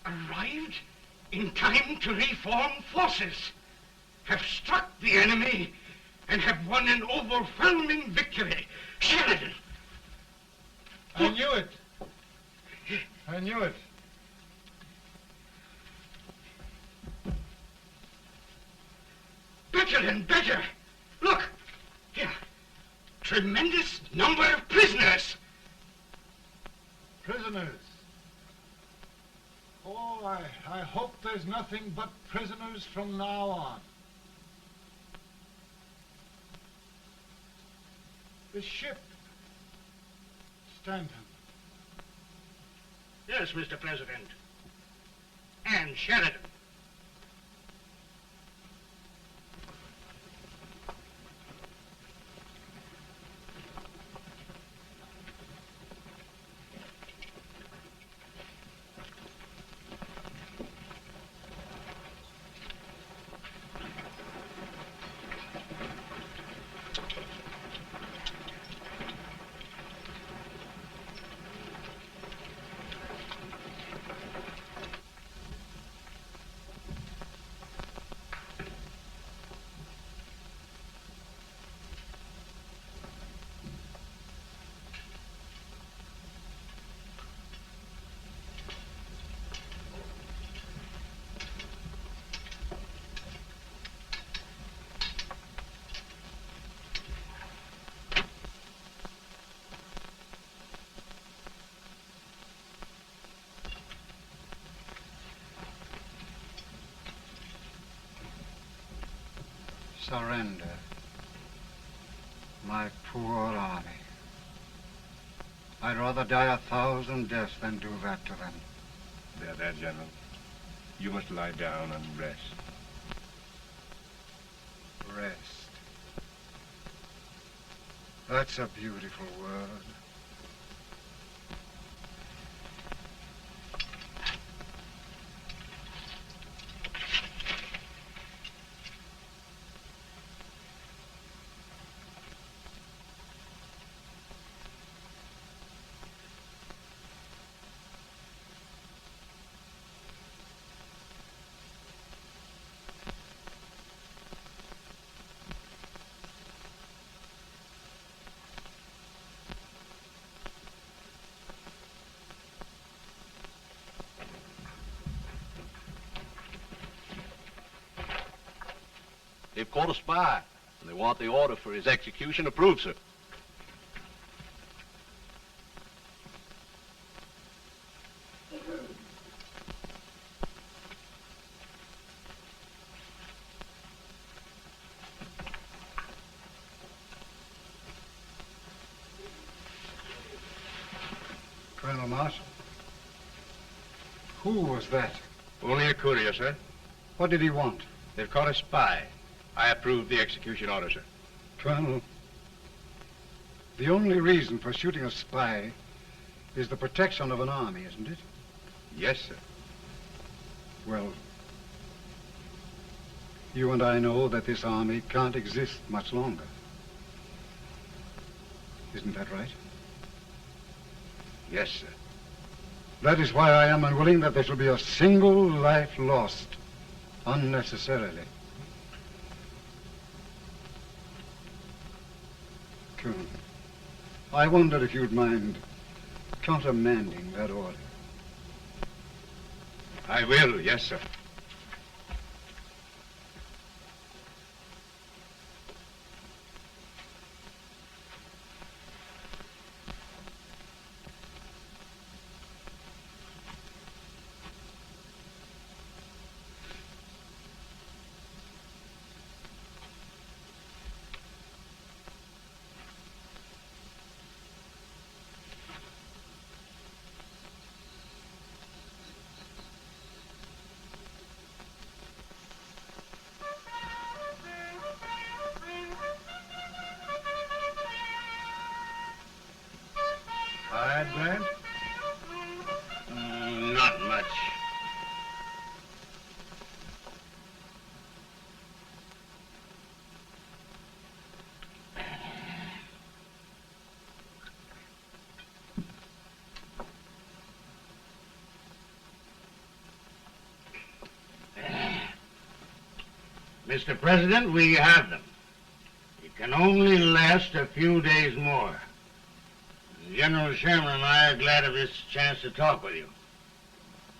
Arrived in time to reform forces, have struck the enemy, and have won an overwhelming victory. Sheridan! I knew it. I knew it. Better and better. Look, here. Tremendous number of prisoners. Prisoners. Oh, I hope there's nothing but prisoners from now on. The ship. Stanton. Yes, Mr. President. And Sheridan. Surrender. My poor army. I'd rather die 1,000 deaths than do that to them. There, General. You must lie down and rest. Rest. That's a beautiful word. They've caught a spy, and they want the order for his execution approved, sir. Colonel Marshall. Who was that? Only a courier, sir. What did he want? They've caught a spy. I approve the execution order, sir. Colonel, the only reason for shooting a spy is the protection of an army, isn't it? Yes, sir. Well, you and I know that this army can't exist much longer. Isn't that right? Yes, sir. That is why I am unwilling that there shall be a single life lost unnecessarily. soon. I wonder if you'd mind countermanding that order. I will, yes, sir. Tired, Grant? Not much. Mr. President, we have them. It can only last a few days more. General Sherman and I are glad of this chance to talk with you.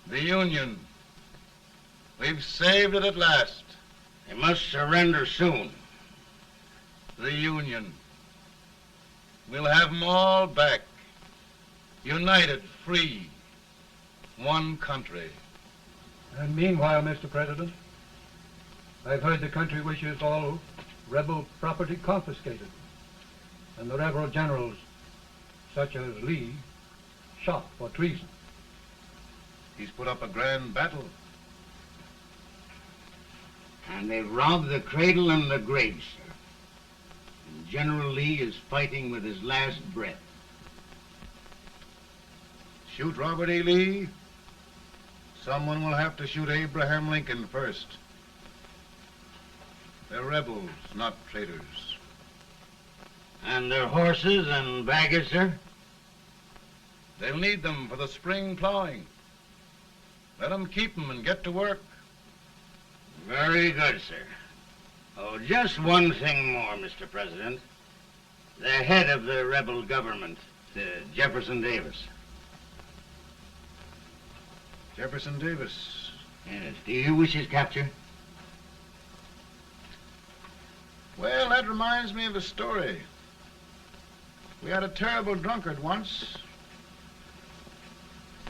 The Union. We've saved it at last. They must surrender soon. The Union. We'll have them all back. United, free. One country. And meanwhile, Mr. President, I've heard the country wishes all rebel property confiscated, and the rebel generals, such as Lee, shot for treason. He's put up a grand battle. And they've robbed the cradle and the grave, sir. And General Lee is fighting with his last breath. Shoot Robert E. Lee? Someone will have to shoot Abraham Lincoln first. They're rebels, not traitors. And their horses and baggage, sir? They'll need them for the spring plowing. Let them keep them and get to work. Very good, sir. Oh, just one thing more, Mr. President. The head of the rebel government, Jefferson Davis. Jefferson Davis? Yes. Do you wish his capture? Well, that reminds me of a story. We had a terrible drunkard once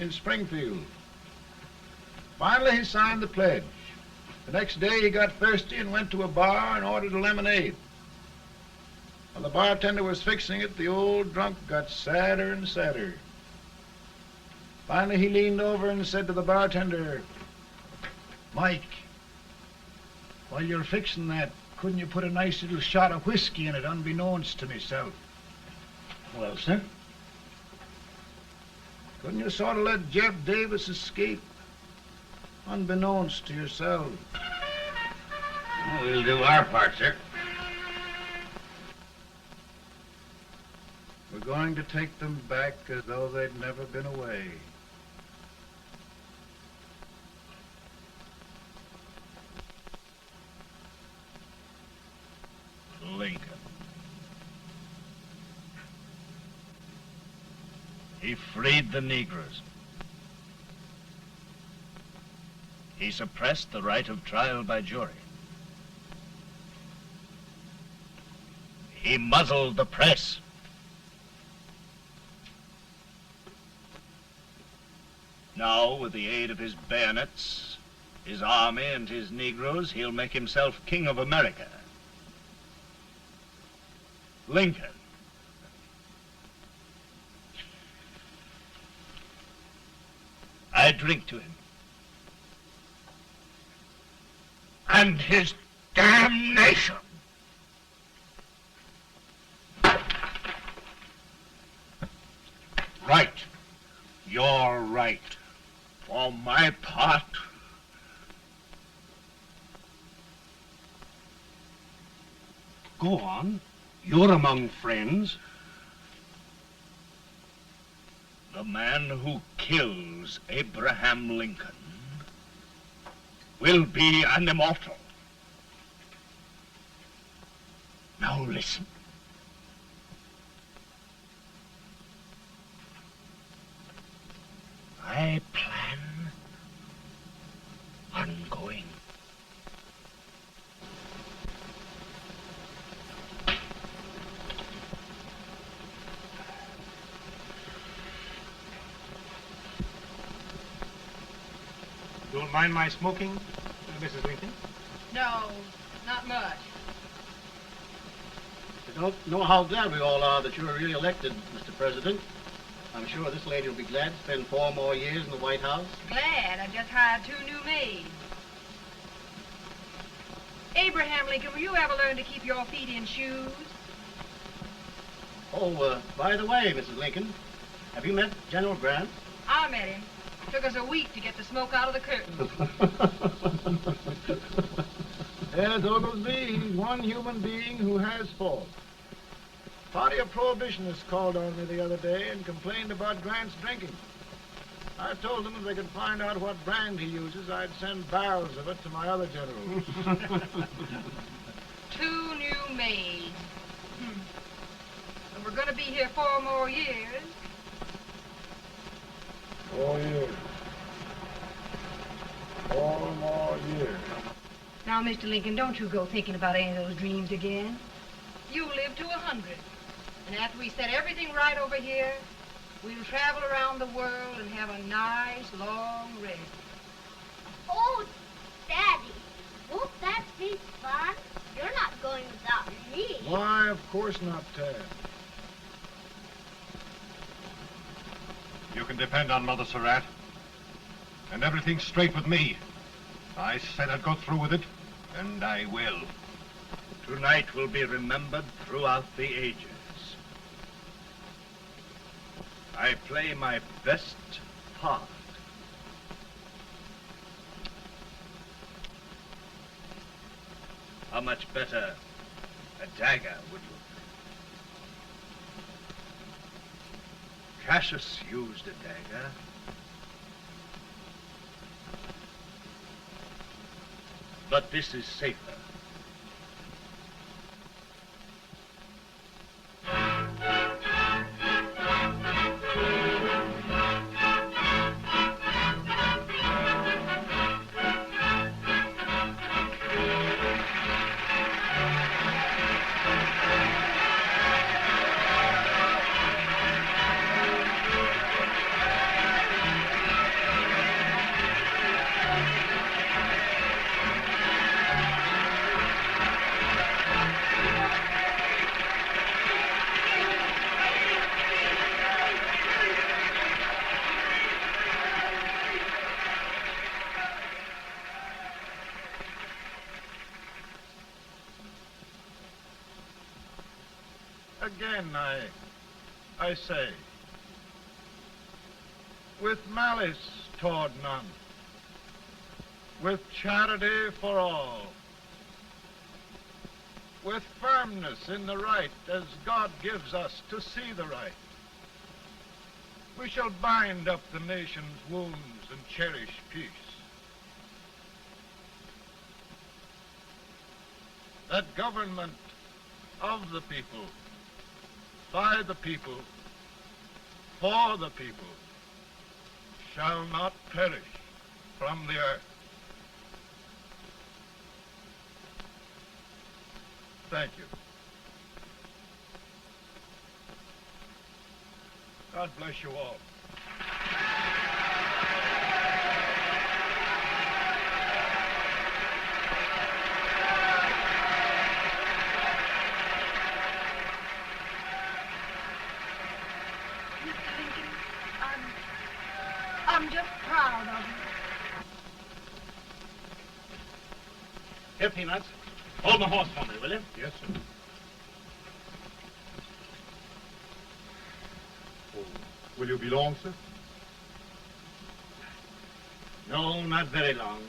in Springfield. Finally, he signed the pledge. The next day, he got thirsty and went to a bar and ordered a lemonade. While the bartender was fixing it, the old drunk got sadder and sadder. Finally, he leaned over and said to the bartender, "Mike, while you're fixing that, couldn't you put a nice little shot of whiskey in it, unbeknownst to myself?" Well, sir? Couldn't you sort of let Jeff Davis escape, unbeknownst to yourself? Well, we'll do our part, sir. We're going to take them back as though they'd never been away. Lincoln. He freed the Negroes. He suppressed the right of trial by jury. He muzzled the press. Now, with the aid of his bayonets, his army, and his Negroes, he'll make himself king of America. Lincoln. I drink to him. And his damnation. Right. You're right. For my part, Go on. You're among friends. the man who kills Abraham Lincoln will be an immortal. Now listen. don't mind my smoking, Mrs. Lincoln? No, not much. You don't know how glad we all are that you're re-elected, Mr. President. I'm sure this lady will be glad to spend 4 more years in the White House. Glad. I've just hired 2 new maids. Abraham Lincoln, will you ever learn to keep your feet in shoes? Oh, by the way, Mrs. Lincoln, have you met General Grant? I met him. Took us a week to get the smoke out of the curtains. Yes, Oglesby, he's one human being who has faults. Party of Prohibitionists called on me the other day and complained about Grant's drinking. I told them if they could find out what brand he uses, I'd send barrels of it to my other generals. 2 new maids. And we're going to be here 4 more years. 4 years. 4 more years. Now, Mr. Lincoln, don't you go thinking about any of those dreams again. You live to 100. And after we set everything right over here, we'll travel around the world and have a nice, long rest. Oh, Daddy, won't that be fun? You're not going without me. Why, of course not, Tad. You can depend on Mother Surratt. And everything's straight with me. I said I'd go through with it, and I will. Tonight will be remembered throughout the ages. I play my best part. How much better a dagger would look? Cassius used a dagger. But this is safer. Again, I say, with malice toward none, with charity for all, with firmness in the right as God gives us to see the right, we shall bind up the nation's wounds and cherish peace. That government of the people, by the people, for the people, shall not perish from the earth. Thank you. God bless you all. I'm just proud of you. Here, Peanuts. Hold my horse for me, will you? Yes, sir. Oh, will you be long, sir? No, not very long.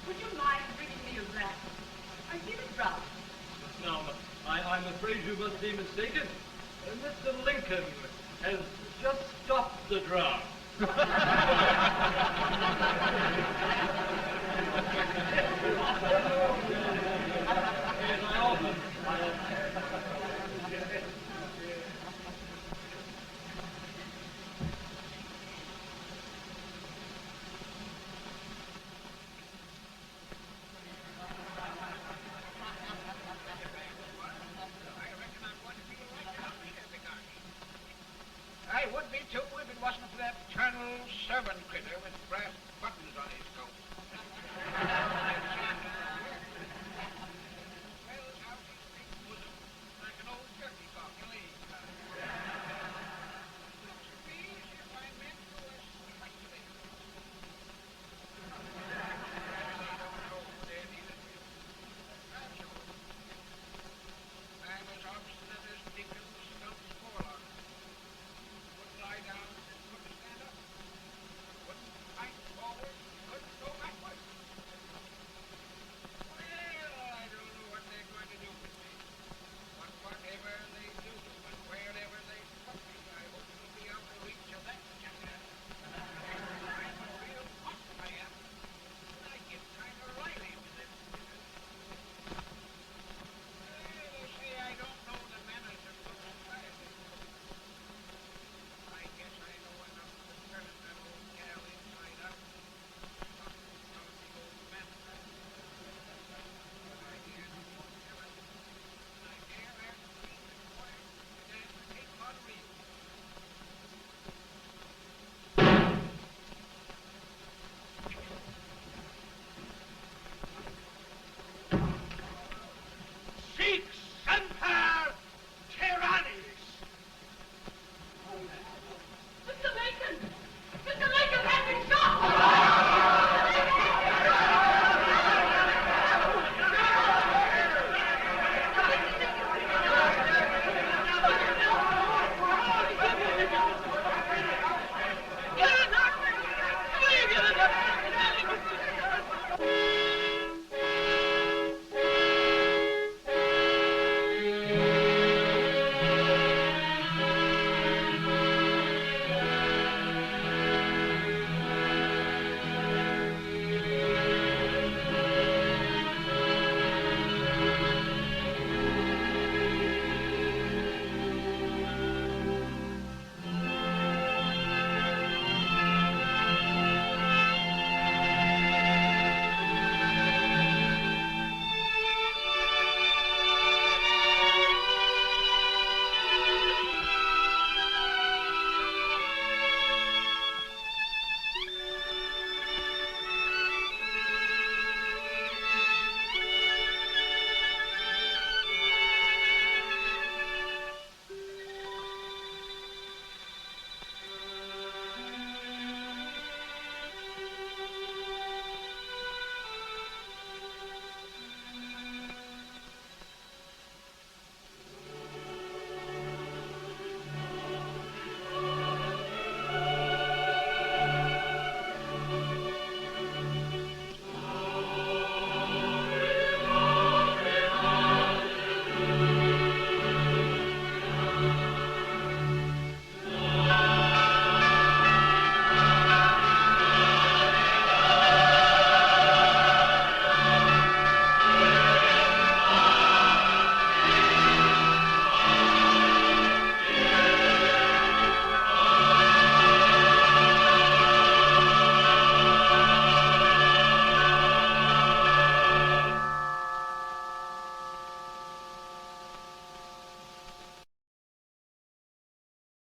Would you mind bringing me a glass? I need a drop. Now, I'm afraid you must be mistaken. Mr. Lincoln has just stopped the draft.